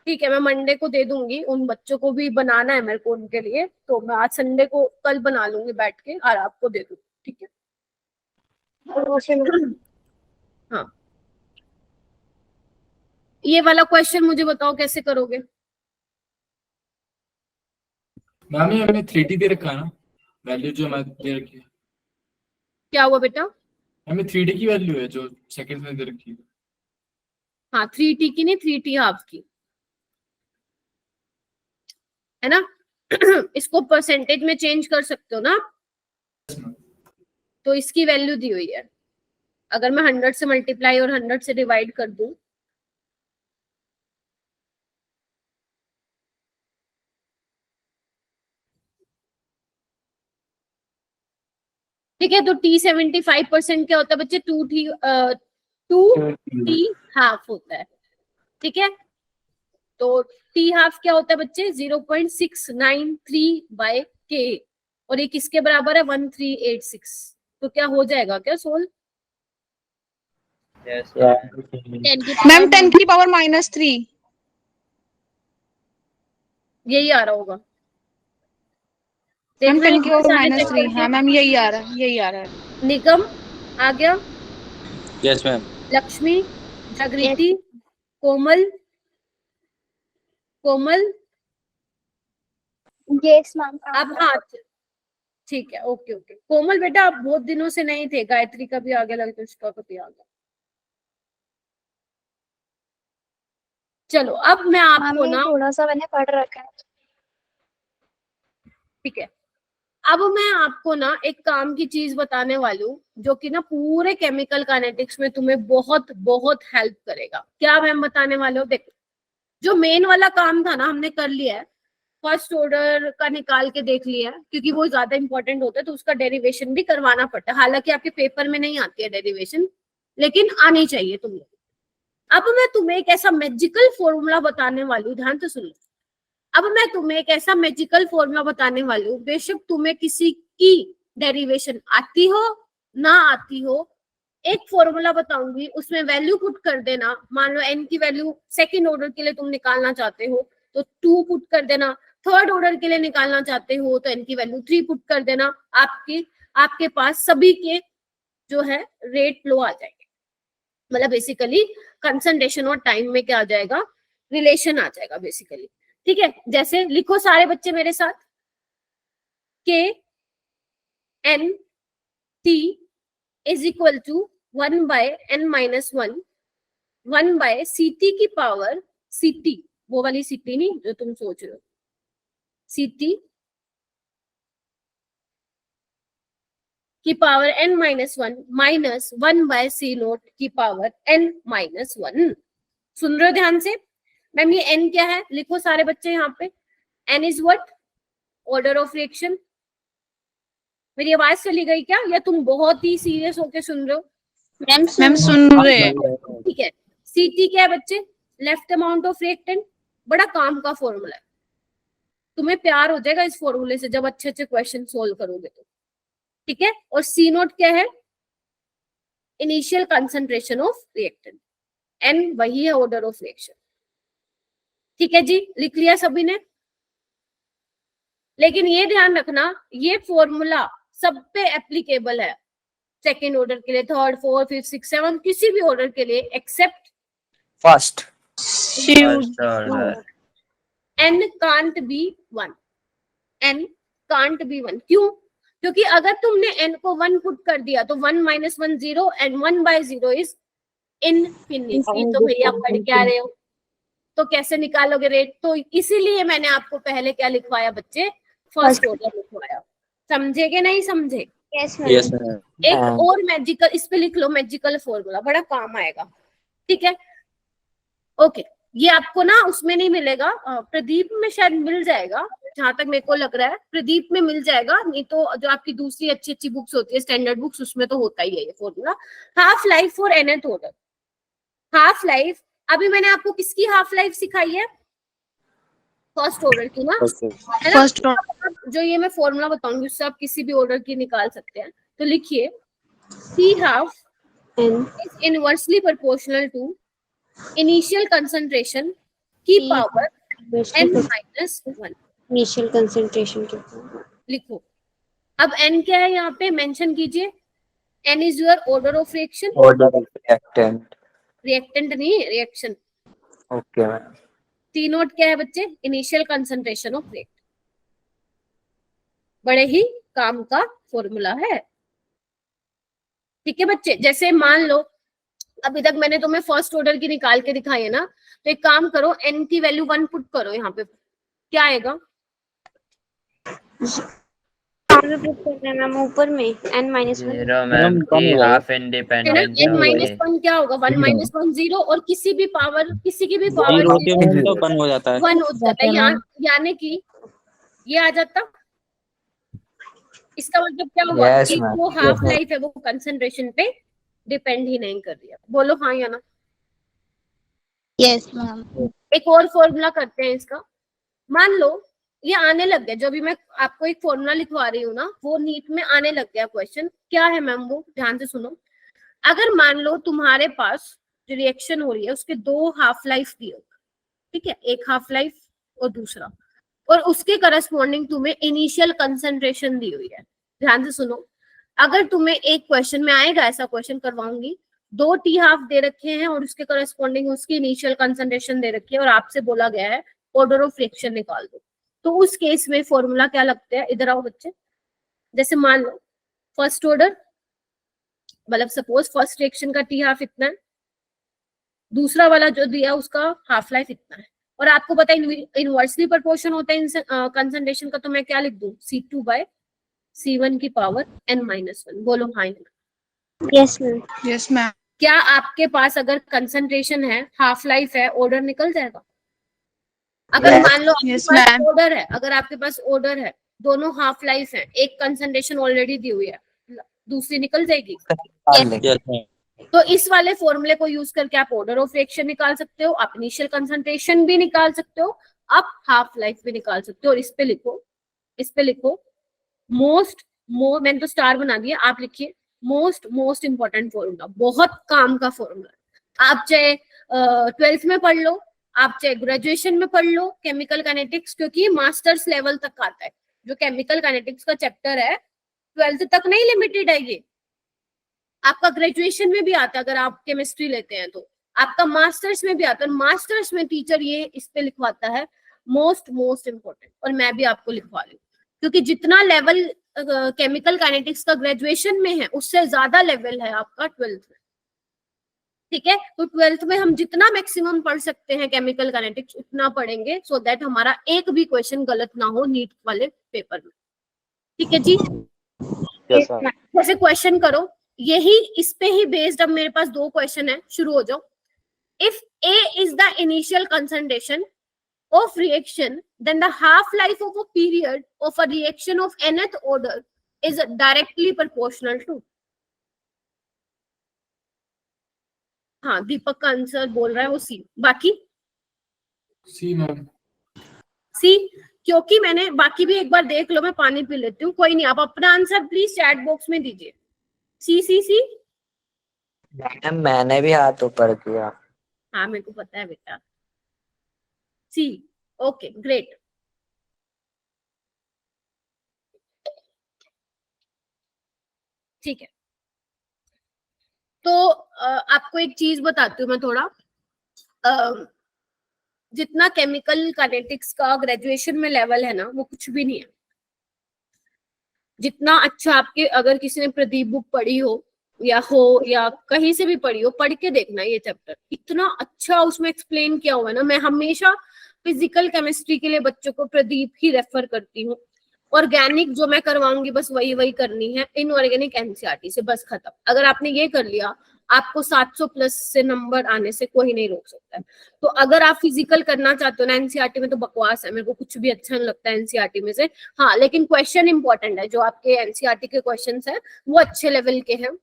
B: ठीक है, मैं मंडे को दे दूंगी, उन बच्चों को भी बनाना है मेरे को उनके लिए, तो मैं आज संडे को कल बना लूंगी बैठ के और आपको दे दूंगी, ठीक है। हाँ, ये वाला क्वेश्चन मुझे बताओ कैसे करोगे।
D: मैम ये हमने 3D दे रखा है ना, वैल्यू जो हमें दे रखी है।
B: क्या हुआ बेटा?
D: हमें 3D की वैल्यू है जो सेकंड में दे रखी है।
B: हाँ 3t की नहीं, 3t हाफ की। है ना। इसको परसेंटेज में चेंज कर सकते हो ना, तो इसकी वैल्यू दी हुई है। अगर मैं 100 से मल्टीप्लाई और 100 से डिवाइड कर दूं, ठीक है, तो T75% क्या होता है बच्चे, 2T हाफ होता है, ठीक है। तो T हाफ क्या होता है बच्चे, 0.693/K, और ये किसके बराबर है, 1386। तो क्या हो जाएगा क्या सोल्व?
A: Yes,
B: 10 की
C: मैम 10 की पावर -3।
B: यही आ रहा होगा,
C: मैम
B: देखना
C: 10 की पावर
B: सारे check
C: -3,
B: करके।
C: हाँ मैम यही आ रहा है, यही आ रहा है।
B: निगम आ गया,
G: यस मैम।
B: लक्ष्मी, जागृति, कोमल, कोमल,
F: यस मैम।
B: अब हाँ ठीक है, ओके ओके। कोमल बेटा आप बहुत दिनों से नहीं थे, गायत्री का भी आ गया, लगता उसका भी आ गया। चलो अब मैं आपको ना,
F: थोड़ा सा मैंने पढ़ रखा है।
B: ठीक है, अब मैं आपको ना एक काम की चीज बताने वाली हूँ जो कि ना पूरे केमिकल काइनेटिक्स में तुम्हें बहुत बहुत हेल्प करेगा। क्या मैम बताने वाले हो, देखो जो मेन वाला काम था ना हमने कर लिया है, फर्स्ट ऑर्डर का निकाल के देख लिया है, क्योंकि वो ज्यादा इंपॉर्टेंट होता है तो उसका डेरिवेशन भी करवाना पड़ता है। हालांकि आपके पेपर में नहीं आती है डेरिवेशन, लेकिन आनी चाहिए तुम लोग। अब मैं तुम्हें एक ऐसा मैजिकल फॉर्मूला बताने वाली हूँ, ध्यान से सुनो। अब मैं तुम्हें एक ऐसा मैजिकल फॉर्मूला बताने वाली हूँ, बेशक तुम्हें किसी की डेरिवेशन आती हो ना आती हो, एक फॉर्मूला बताऊंगी, उसमें वैल्यू पुट कर देना। मान लो एन की वैल्यू सेकंड ऑर्डर के लिए तुम निकालना चाहते हो तो 2 पुट कर देना, थर्ड ऑर्डर के लिए निकालना चाहते हो तो एन की वैल्यू 3 पुट कर देना। आपके पास सभी के जो है रेट लो आ जाएंगे, मतलब बेसिकली कंसंट्रेशन और टाइम में क्या आ जाएगा, रिलेशन आ जाएगा बेसिकली। ठीक है, जैसे लिखो सारे बच्चे मेरे साथ, K N T is equal to 1/n-1 1/ct की पावर, ct वो वाली ct नहीं जो तुम सोच रहे हो, ct की पावर n-1 माइनस 1/c0 की पावर n-1। सुन रहे हो ध्यान से? मैम ये n क्या है, लिखो सारे बच्चे यहाँ पे, n is what, order of reaction. मेरी आवाज चली गई क्या, या तुम बहुत ही सीरियस होके सुन रहे हो?
C: मैम सुन रहे हैं।
B: ठीक है, ct क्या है बच्चे, लेफ्ट अमाउंट ऑफ रिएक्टेंट। बड़ा काम का फॉर्मूला है, तुम्हें प्यार हो जाएगा इस फॉर्मूले से जब अच्छे अच्छे क्वेश्चन सोल्व करोगे तो। ठीक है, और c0 क्या है, initial concentration of reactant, n वही है ऑर्डर ऑफ रिएक्शन। ठीक है जी, लिख लिया सभी ने? लेकिन ये ध्यान रखना ये फॉर्मूला सब पे एप्लीकेबल है, सेकेंड ऑर्डर के लिए, third, fourth, fifth, six, seven, किसी भी ऑर्डर के लिए accept
G: first.
A: first order.
B: n can't be 1, n can't be 1। क्यों? क्योंकि अगर तुमने n को 1 पुट कर दिया तो 1 - 1 0 एंड 1/0 इज इनफिनिटी। तो भैया पढ़ क्या रहे हो, तो कैसे निकालोगे रेट? तो इसीलिए मैंने आपको पहले क्या लिखवाया बच्चे, फर्स्ट ऑर्डर लिखवाया। समझे कि नहीं समझे?
F: Yes
G: yes
F: ma'am.
G: मैम।
B: एक और मैजिकल, इस पे लिख लो मैजिकल फॉर्मूला, बड़ा काम आएगा। ठीक है, ओके, ये आपको ना उसमें नहीं मिलेगा, प्रदीप में शायद मिल जाएगा, जहां तक मेरे को लग रहा है प्रदीप में मिल जाएगा, नहीं तो जो आपकी दूसरी अच्छी अच्छी बुक्स होती है स्टैंडर्ड बुक्स, उसमें तो होता ही है ये formula. Half life for nth order, half life, अभी मैंने आपको किसकी हाफ लाइफ सिखाई है, फर्स्ट ऑर्डर की ना, है ना?
C: फर्स्ट
B: जो ये मैं फॉर्मूला बताऊंगी उससे आप किसी भी ऑर्डर की निकाल सकते हैं। तो लिखिए C half is inversely proportional to initial concentration की पावर n-1।
F: इनिशियल कंसंट्रेशन के
B: लिखो, अब n क्या है यहाँ पे मेंशन कीजिए, n is your order of reaction,
G: order of reactant.
B: Reactant नहीं reaction.
G: Okay ma'am.
B: T naught क्या है बच्चे, इनिशियल कंसंट्रेशन ऑफ रिएक्टेंट। बड़े ही काम का फॉर्मूला है। ठीक है बच्चे, जैसे मान लो अभी तक मैंने तुम्हें फर्स्ट ऑर्डर की निकाल के दिखाई है ना, तो एक काम करो, n की वैल्यू 1 पुट करो यहाँ पे, क्या आएगा,
F: रिपीट करना है मैम ऊपर में n -1
A: जीरो मैम
E: कम
A: की
E: हो गया।
A: हाफ
B: है ना।
A: इंडिपेंडेंस
B: n
A: होगी।
B: -1 क्या होगा, 1 -1 0, और किसी की भी पावर
G: जीरो होती है मैम तो 1 हो जाता है।
B: 1 हो जाता है। यानी कि ये आ जाता। इसका मतलब क्या हुआ
G: Yes,
B: कि
G: ma'am.
B: वो हाफ लाइफ है, वो कंसंट्रेशन पे डिपेंड ही नहीं कर रही है। बोलो हाँ या ना।
C: Yes ma'am.
B: एक और फॉर्मूला करते हैं इसका। मान लो ये आने लग गया, जो भी मैं आपको एक फॉर्मूला लिखवा रही हूँ ना, वो नीट में आने लग गया क्वेश्चन। क्या है मैम वो, ध्यान से सुनो। अगर मान लो तुम्हारे पास जो रिएक्शन हो रही है उसके 2 हाफ लाइफ दी हो, ठीक है, एक हाफ लाइफ और दूसरा, और उसके करस्पॉन्डिंग तुम्हें इनिशियल कंसंट्रेशन दी हुई है। ध्यान से सुनो, अगर तुम्हें एक क्वेश्चन में आएगा, ऐसा क्वेश्चन करवाऊंगी, 2 टी हाफ दे रखे हैं और उसके करस्पॉन्डिंग उसकी इनिशियल कंसंट्रेशन दे रखी है, और आपसे बोला गया है ऑर्डर ऑफ रिएक्शन निकाल दो, तो उस केस में फॉर्मूला क्या लगता है। इधर आओ बच्चे। जैसे मान लो फर्स्ट ऑर्डर, मतलब सपोज फर्स्ट रिएक्शन का टी हाफ इतना है, दूसरा वाला जो दिया उसका हाफ लाइफ इतना है, और आपको पता है इनवर्सली प्रोपोर्शन होता है कंसंट्रेशन का, तो मैं क्या लिख दूं, C2/C1 की पावर n-1। बोलो हाँ।
F: Yes ma'am.
C: Yes ma'am.
B: क्या आपके पास अगर कंसंट्रेशन है, हाफ लाइफ है, ऑर्डर निकल जाएगा। अगर
G: Yes.
B: मान लो आपके
C: Yes,
B: पास
C: ma'am.
B: ऑर्डर है, अगर आपके पास ऑर्डर है, दोनों हाफ लाइफ है, एक कंसंट्रेशन ऑलरेडी दी हुई है, दूसरी निकल जाएगी।
G: Yes, ma'am.
B: तो इस वाले फॉर्मूले को यूज करके आप ऑर्डर ऑफ रिएक्शन निकाल सकते हो, आप इनिशियल कंसंट्रेशन भी निकाल सकते हो, आप हाफ लाइफ भी निकाल सकते हो। और इस पे लिखो मैंने तो स्टार बना दिया, आप लिखिए मोस्ट इंपॉर्टेंट फॉर्मूला, बहुत काम का फॉर्मूला। आप चाहे 12th में पढ़ लो, आप चाहे ग्रेजुएशन में पढ़ लो, केमिकल काइनेटिक्स, क्योंकि मास्टर्स लेवल तक आता है। जो केमिकल काइनेटिक्स का चैप्टर है 12th तक नहीं लिमिटेड है, ये आपका ग्रेजुएशन में भी आता है। अगर आप केमिस्ट्री लेते हैं तो आपका मास्टर्स में भी आता है। मास्टर्स में टीचर ये इस पे लिखवाता है मोस्ट इंपॉर्टेंट, और मैं भी आपको लिखवा रही हूँ, क्योंकि जितना लेवल केमिकल काइनेटिक्स का ग्रेजुएशन में है, उससे ज्यादा लेवल है आपका 12th में। ठीक है, तो 12th में हम जितना मैक्सिमम पढ़ सकते हैं केमिकल काइनेटिक्स उतना पढ़ेंगे, सो दैट हमारा एक भी क्वेश्चन गलत ना हो नीट वाले पेपर में। ठीक है जी।
G: Yes, ma'am.
B: जैसे क्वेश्चन करो, यही इस पे ही बेस्ड अब मेरे पास 2 क्वेश्चन है, शुरू हो जाओ। If A is the initial concentration of reaction, then the half life of a period of a reaction of nth order is directly proportional to। हाँ, दीपक का आंसर बोल रहा है वो सी। बाकी
D: सी मैम।
B: सी, क्योंकि मैंने बाकी भी एक बार देख लो, मैं पानी पी लेती हूँ। कोई नहीं, आप अपना आंसर प्लीज चैट बॉक्स में दीजिए। सी।
G: मैडम मैंने भी हाथ ऊपर किया।
B: हाँ मेरे को पता है बेटा, सी। Okay great. ठीक है, तो आपको एक चीज बताती हूँ मैं थोड़ा। जितना केमिकल काइनेटिक्स का ग्रेजुएशन में लेवल है ना, वो कुछ भी नहीं है। जितना अच्छा आपके, अगर किसी ने प्रदीप बुक पढ़ी हो या कहीं से भी पढ़ी हो, पढ़ के देखना ये चैप्टर, इतना अच्छा उसमें एक्सप्लेन किया हुआ है ना। मैं हमेशा फिजिकल केमिस्ट्री के लिए बच्चों को प्रदीप ही रेफर करती हूँ। ऑर्गेनिक जो मैं करवाऊंगी बस वही करनी है, इनऑर्गेनिक एनसीईआरटी से, बस खत्म। अगर आपने ये कर लिया, आपको 700 प्लस से नंबर आने से कोई नहीं रोक सकता है। तो अगर आप फिजिकल करना चाहते हो ना, एनसीईआरटी में तो बकवास है, मेरे को कुछ भी अच्छा नहीं लगता है एनसीईआरटी में से। हाँ, लेकिन क्वेश्चन इंपॉर्टेंट है, जो आपके एनसीईआरटी के क्वेश्चन है वो अच्छे लेवल के हैं।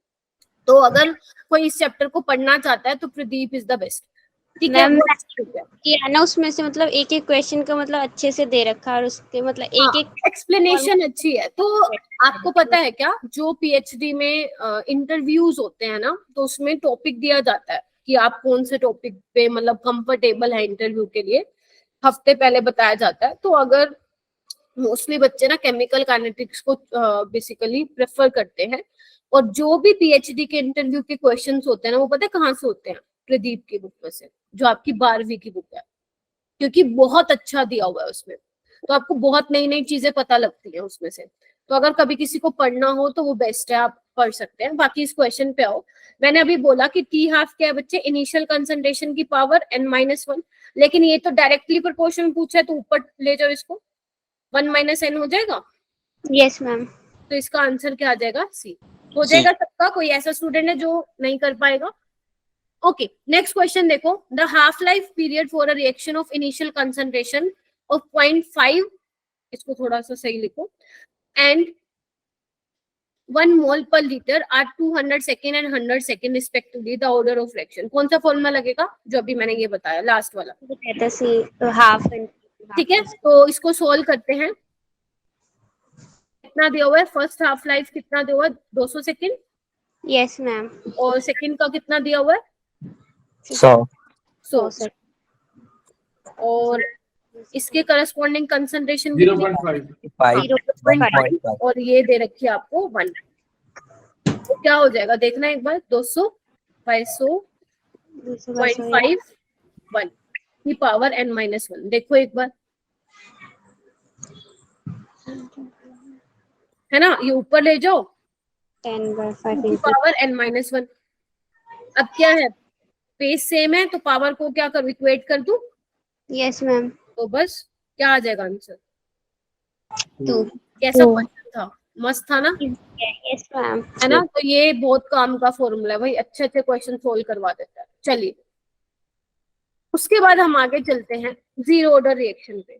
B: तो अगर कोई इस चैप्टर को पढ़ना चाहता है तो प्रदीप इज द बेस्ट। ठीक है,
F: किया ना उसमें से, मतलब एक एक क्वेश्चन का मतलब अच्छे से दे रखा है, और उसके मतलब एक एक
B: एक्सप्लेनेशन अच्छी है। तो आपको पता है क्या, जो पीएचडी में इंटरव्यूज होते हैं ना, तो उसमें टॉपिक दिया जाता है कि आप कौन से टॉपिक पे मतलब कंफर्टेबल है इंटरव्यू के लिए, हफ्ते पहले बताया जाता है। तो अगर मोस्टली बच्चे ना केमिकल काइनेटिक्स को बेसिकली प्रेफर करते हैं, और जो भी पीएचडी के इंटरव्यू के क्वेश्चंस होते हैं ना, वो पता है कहाँ से होते हैं, प्रदीप की बुक में से, जो आपकी 12वीं की बुक है, क्योंकि बहुत अच्छा दिया हुआ है उसमें। तो आपको बहुत नई नई चीजें पता लगती हैं उसमें से। तो अगर कभी किसी को पढ़ना हो तो वो बेस्ट है, आप पढ़ सकते हैं। बाकी इस क्वेश्चन पे आओ। मैंने अभी बोला कि टी हाफ क्या है बच्चे, इनिशियल कंसंट्रेशन की पावर n-1, लेकिन ये तो डायरेक्टली प्रोपोर्शन पूछा है, तो ऊपर ले जाओ इसको, 1 - n हो जाएगा।
F: Yes ma'am.
B: तो इसका आंसर क्या आ जाएगा? सी। हो जाएगा सबका? कोई ऐसा स्टूडेंट है जो नहीं कर पाएगा? ओके, नेक्स्ट क्वेश्चन देखो। The half life period for a reaction of initial concentration of 0.5, इसको थोड़ा सा सही लिखो, and 1 mole per liter at 200 second and 100 second respectively, the order of reaction। कौन सा फॉर्मूला लगेगा? जो अभी मैंने ये बताया लास्ट वाला,
F: कहता सी हाफ एंड
B: ठीक है। तो इसको सोल्व करते हैं। कितना दिया हुआ है? फर्स्ट हाफ लाइफ कितना दिया हुआ है? 200 सेकेंड।
F: Yes ma'am.
B: और सेकेंड का कितना दिया हुआ है?
G: 100
B: और इसके करस्पॉन्डिंग कंसंट्रेशन
D: 0.5
G: 1.5
B: और ये दे रखी है आपको 1। तो क्या हो जाएगा देखना एक बार। 200 बाय 100 0.5 1 की पावर n-1। देखो एक बार, है ना, ये ऊपर ले जाओ
F: 10/5
B: की पावर n-1। अब क्या है, पेस सेम है तो पावर को क्या कर इक्वेट कर दूं?
F: Yes ma'am.
B: तो बस क्या आ जाएगा आंसर?
F: 2।
B: कैसा क्वेश्चन था? मस्त था ना?
F: Yes ma'am.
B: है ना? तो ये बहुत काम का फॉर्मूला है भाई, अच्छे अच्छे क्वेश्चन सोल्व करवा देता है। चलिए उसके बाद हम आगे चलते हैं जीरो ऑर्डर रिएक्शन पे,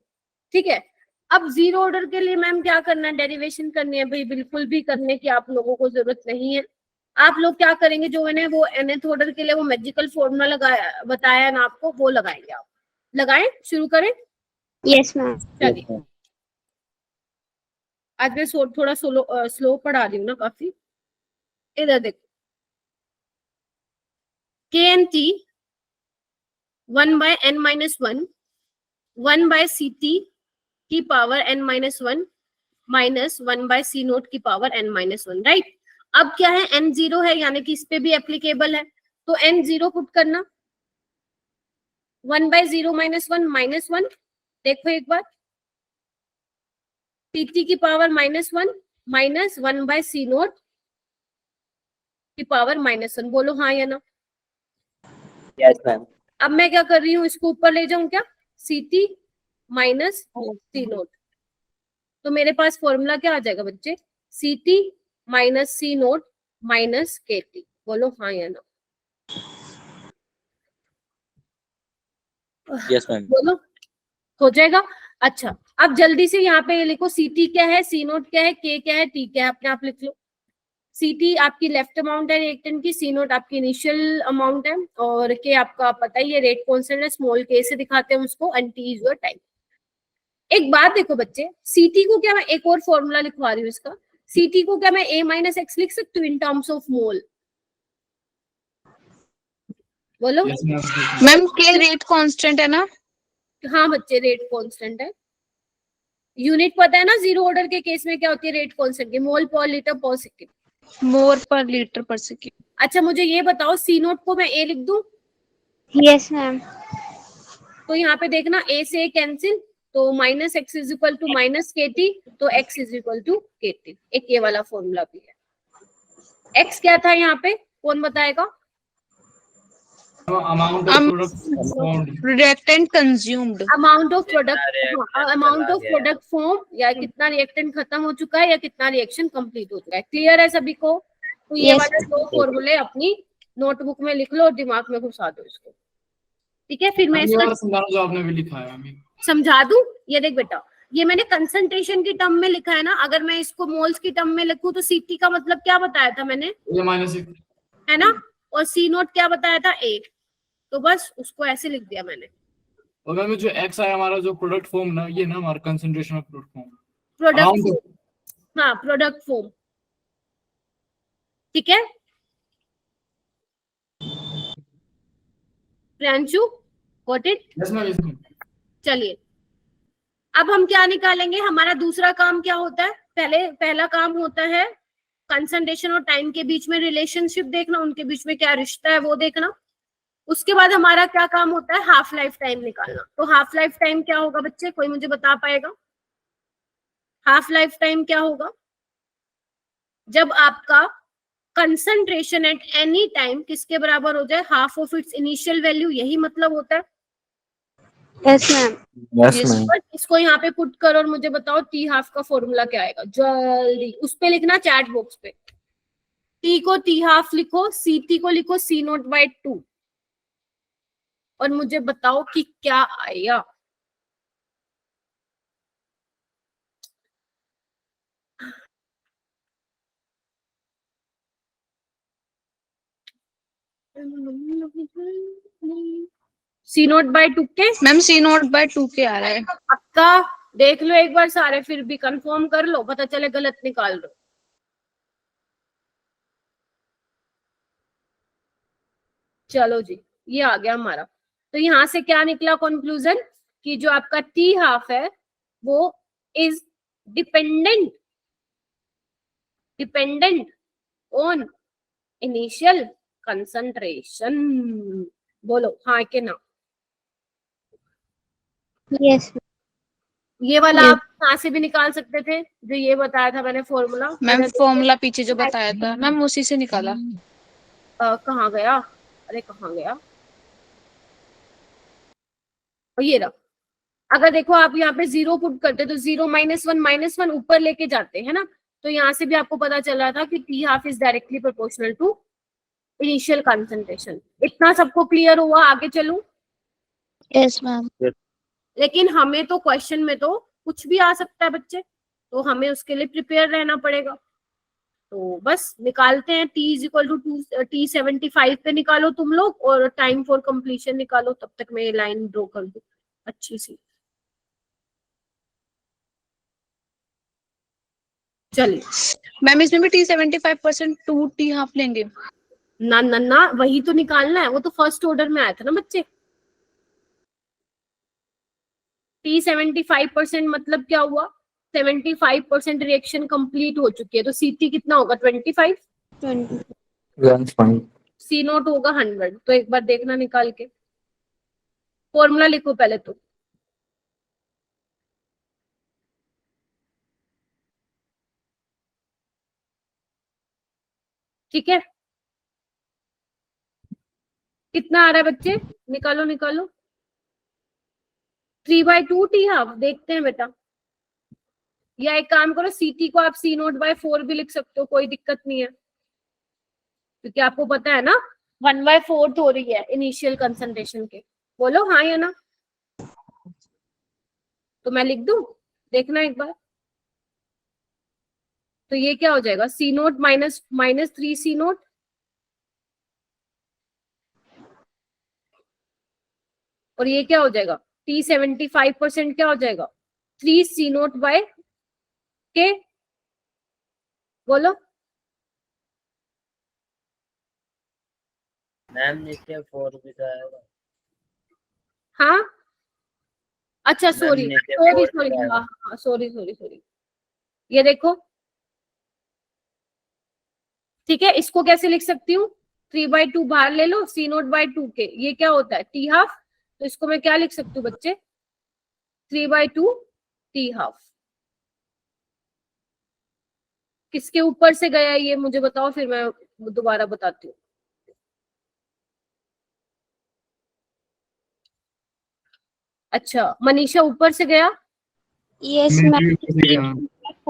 B: ठीक है। अब जीरो ऑर्डर के लिए मैम क्या करना है? डेरिवेशन करनी है भाई। बिल्कुल भी करने की आप लोगों को जरूरत नहीं है। आप लोग क्या करेंगे, जो मैंने वो nth ऑर्डर के लिए वो मैजिकल फॉर्मूला लगाया बताया ना आपको, वो लगाएंगे आप। लगाएं, शुरू करें।
F: Yes ma'am.
B: चलिए आज मैं थोड़ा स्लो पढ़ा रही हूँ ना काफी। इधर देखो, KNT 1/n-1 1/CT की पावर n-1 माइनस 1/C0 की पावर n-1, राइट। अब क्या है, n0 है यानी कि इस पे भी एप्लीकेबल है, तो n0 पुट करना 1/0 -1 -1। देखो एक बार, CT की पावर -1 माइनस 1/C0 की पावर -1। बोलो हाँ या ना?
G: Yes ma'am.
B: अब मैं क्या कर रही हूँ, इसको ऊपर ले जाऊं क्या? CT minus C0। तो मेरे पास फॉर्मूला क्या आ जाएगा बच्चे? CT minus C0 minus KT। बोलो हाँ या ना?
G: Yes ma'am.
B: बोलो, हो जाएगा। अच्छा, अब जल्दी से यहाँ पे ये लिखो, CT क्या है, C0 क्या है, K क्या है, T क्या है, अपने आप लिख लो। CT आपकी लेफ्ट अमाउंट है रिएक्टेंट की, C0 आपकी इनिशियल अमाउंट है, और K आपका पता ही है रेट कांस्टेंट है, स्मॉल k से दिखाते हैं उसको, and T is your time. एक बात देखो बच्चे, CT को क्या मैं एक और फॉर्मूला लिखवा रही हूँ इसका। CT को क्या मैं A-X लिख सकती हूँ इन टर्म्स ऑफ मोल? बोलो।
C: मैम के रेट कांस्टेंट है ना?
B: हाँ बच्चे, रेट कांस्टेंट है। यूनिट पता है ना, जीरो ऑर्डर के केस में क्या होती है रेट कांस्टेंट की? मोल पर लीटर पर सेकेंड।
C: मोर पर लीटर पर सेकेंड।
B: अच्छा मुझे ये बताओ, C0 को मैं A लिख दूं?
F: Yes ma'am.
B: तो यहाँ पे देखना, A से A कैंसिल, तो -x is equal to -KT, तो x is equal to KT। एक ये वाला फॉर्मूला भी है। x क्या था यहाँ पे, कौन बताएगा?
D: Amount of product
C: reactant consumed.
B: Amount of product form, या कितना रिएक्टेंट खत्म हो चुका है, या कितना रिएक्शन कंप्लीट हो चुका है। क्लियर है सभी को? तो ये
F: Yes.
B: वाले दो फॉर्मूले अपनी नोटबुक में लिख लो और दिमाग में घुसा दो इसको, ठीक है। फिर मैं इसका
D: समझाना जो आपने भी लिखा है हमें
B: समझा दूं। ये देख बेटा, ये मैंने कंसंट्रेशन की टर्म में लिखा है ना, अगर मैं इसको मोल्स की टर्म में लिखूं तो CT का मतलब क्या बताया था मैंने,
D: A-,
B: है ना, और C0 क्या बताया था, A। तो बस उसको ऐसे लिख दिया मैंने।
D: और मैम जो x है हमारा जो प्रोडक्ट फॉर्म ना, ये ना हमारा concentration of product form,
B: product, हाँ प्रोडक्ट फॉर्म, ठीक है। Priyanshu got it?
D: Yes ma'am.
B: चलिए अब हम क्या निकालेंगे, हमारा दूसरा काम क्या होता है? पहला काम होता है कंसंट्रेशन और टाइम के बीच में रिलेशनशिप देखना, उनके बीच में क्या रिश्ता है वो देखना। उसके बाद हमारा क्या काम होता है, हाफ लाइफ टाइम निकालना। तो हाफ लाइफ टाइम क्या होगा बच्चे, कोई मुझे बता पाएगा? हाफ लाइफ टाइम क्या होगा? जब आपका कंसंट्रेशन एट एनी टाइम किसके बराबर हो जाए, half of its initial value, यही मतलब होता है।
F: Yes ma'am.
G: Yes
C: Yes.
G: Ma'am.
B: बस इसको यहाँ पे पुट करो और मुझे बताओ टी हाफ का फॉर्मूला क्या आएगा, जल्दी उस पे लिखना चैट बॉक्स पे। टी को टी हाफ लिखो, सी टी को लिखो सी नोट बाय 2 और मुझे बताओ कि क्या आया। सी नोट बाय 2 के
C: मैम C नोट बाय 2 के आ रहा है।
B: पक्का देख लो एक बार सारे, फिर भी कंफर्म कर लो, पता चले गलत निकाल दो। चलो जी, ये आ गया हमारा। तो यहां से क्या निकला कंक्लूजन कि जो आपका टी हाफ है वो is dependent on initial concentration. बोलो हाँ के ना।
F: यस
B: ये वाला
F: Yes.
B: आप कहाँ से भी निकाल सकते थे, जो ये बताया था मैंने फॉर्मूला।
C: मैम फॉर्मूला पीछे जो बताया था मैम उसी से निकाला।
B: कहाँ गया, अरे कहाँ गया, और ये रहा। अगर देखो आप यहाँ पे 0 पुट करते तो 0 -1 ऊपर लेके जाते है ना, तो यहाँ से भी आपको पता चल रहा था कि T half is directly proportional to initial concentration. इतना सबको क्लियर हुआ, आगे चलूं।
F: Yes ma'am.
B: लेकिन हमें तो क्वेश्चन में तो कुछ भी आ सकता है बच्चे, तो हमें उसके लिए प्रिपेयर रहना पड़ेगा। तो बस निकालते हैं, t is equal to T75 पे निकालो तुम लोग, और टाइम फॉर कंप्लीशन निकालो। तब तक मैं ये लाइन ड्रॉ कर दूं अच्छी सी। चलिए
C: मैम इसमें भी T75% 2 टी हाफ लेंगे।
B: ना ना ना, वही तो निकालना है, वो तो फर्स्ट ऑर्डर में आया था ना बच्चे। T75% मतलब क्या हुआ, 75% रिएक्शन कंप्लीट हो चुकी है, तो CT कितना होगा 25,
F: 20।
B: C नोट होगा 100। तो एक बार देखना निकाल के, फॉर्मूला लिखो पहले तो। ठीक है, कितना आ रहा है बच्चे, निकालो निकालो। 3/2 टी हाफ, देखते हैं बेटा। या एक काम करो, CT को आप C नोट बाय 4 भी लिख सकते हो, कोई दिक्कत नहीं है, क्योंकि आपको पता है ना 1/4 हो रही है इनिशियल कंसंट्रेशन के। बोलो हाँ या ना। तो मैं लिख दूं, देखना एक बार। तो ये क्या हो जाएगा, C note minus 3 C note, और ये क्या हो जाएगा T75% क्या हो जाएगा 3 C नोट बाय के। बोलो
A: मैम नीचे 4 भी तो आएगा।
B: हाँ, अच्छा
A: मैम
B: सॉरी
A: नीचे
B: सॉरी
A: 4 भी
B: सॉरी,
A: तो आएगा।
B: हाँ सॉरी, ये देखो। ठीक है, इसको कैसे लिख सकती हूँ, 3/2 बाहर ले लो, C नोट बाय 2 के, ये क्या होता है टी हाफ। तो इसको मैं क्या लिख सकती हूँ बच्चे, 3/2 टी हाफ। किसके ऊपर से गया ये मुझे बताओ, फिर मैं दोबारा बताती हूँ। अच्छा मनीषा ऊपर से गया,
F: यस
D: मैं
F: मैम।
D: भी उसी के यहाँ।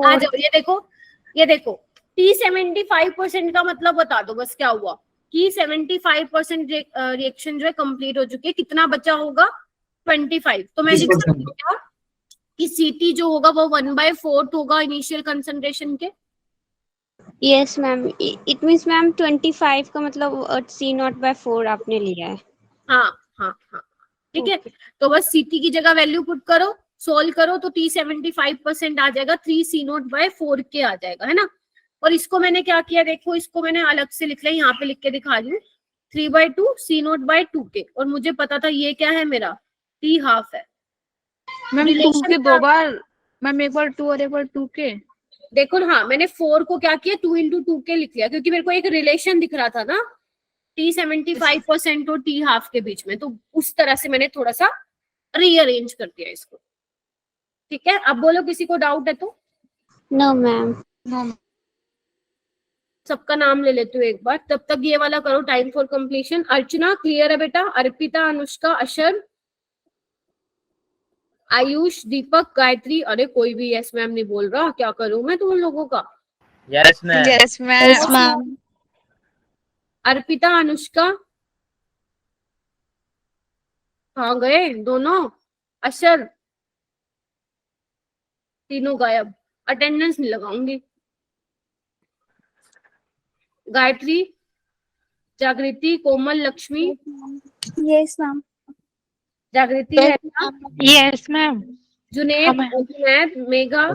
B: आ जाओ। ये देखो T75% का मतलब बता दो बस क्या हुआ, कि 75% रिएक्शन जो है कंप्लीट हो चुकी है, कितना बचा होगा 25। तो मैं लिख सकती हूँ क्या कि CT जो होगा वो 1/4 होगा इनिशियल कंसंट्रेशन के।
F: Yes ma'am, it means ma'am 25 का मतलब C नॉट बाय 4 आपने लिया है।
B: हाँ ठीक है। तो बस CT की जगह वैल्यू पुट करो, सोल्व करो, तो T75% आ जाएगा 3 C नोट बाय 4 के आ जाएगा, है ना। और इसको मैंने क्या किया देखो, इसको मैंने अलग से लिख लिया, यहाँ पे लिख के दिखा रही हूँ 3/2 C नोट बाय 2 के, और मुझे पता था ये क्या है मेरा टी हाफ है।
C: मैम 2
B: Relation
C: के
B: क्या-
C: 2 बार, मैम एक बार 2 और एक बार 2 के।
B: देखो हाँ, मैंने 4 को क्या किया 2 × 2 के लिख लिया, क्योंकि मेरे को एक रिलेशन दिख रहा था ना T75% और टी हाफ के बीच में, तो उस तरह से मैंने थोड़ा सा रीअरेंज कर दिया इसको। ठीक है, अब बोलो किसी को डाउट है तो।
F: No ma'am.
C: नो
B: सबका नाम ले लेती हूँ एक बार, तब तक ये वाला करो time for completion. Archana clear है बेटा, अर्पिता, अनुष्का, अशर, आयुष, दीपक, गायत्री, अरे कोई भी यस मैम नहीं बोल रहा, क्या करूं मैं तुम लोगों का?
E: Yes ma'am.
C: Yes,
F: Yes,
C: ma'am.
F: ma'am.
B: Arpita, Anushka कहाँ गए दोनों? अशर, तीनों गायब। अटेंडेंस नहीं लगाऊंगी। गायत्री, जागृति, कोमल, लक्ष्मी,
F: Yes, ma'am.
B: जागृति है ना?
C: Yes, ma'am.
B: जुनैद,
C: हाँ, ma'am.
B: Junaid, Megha,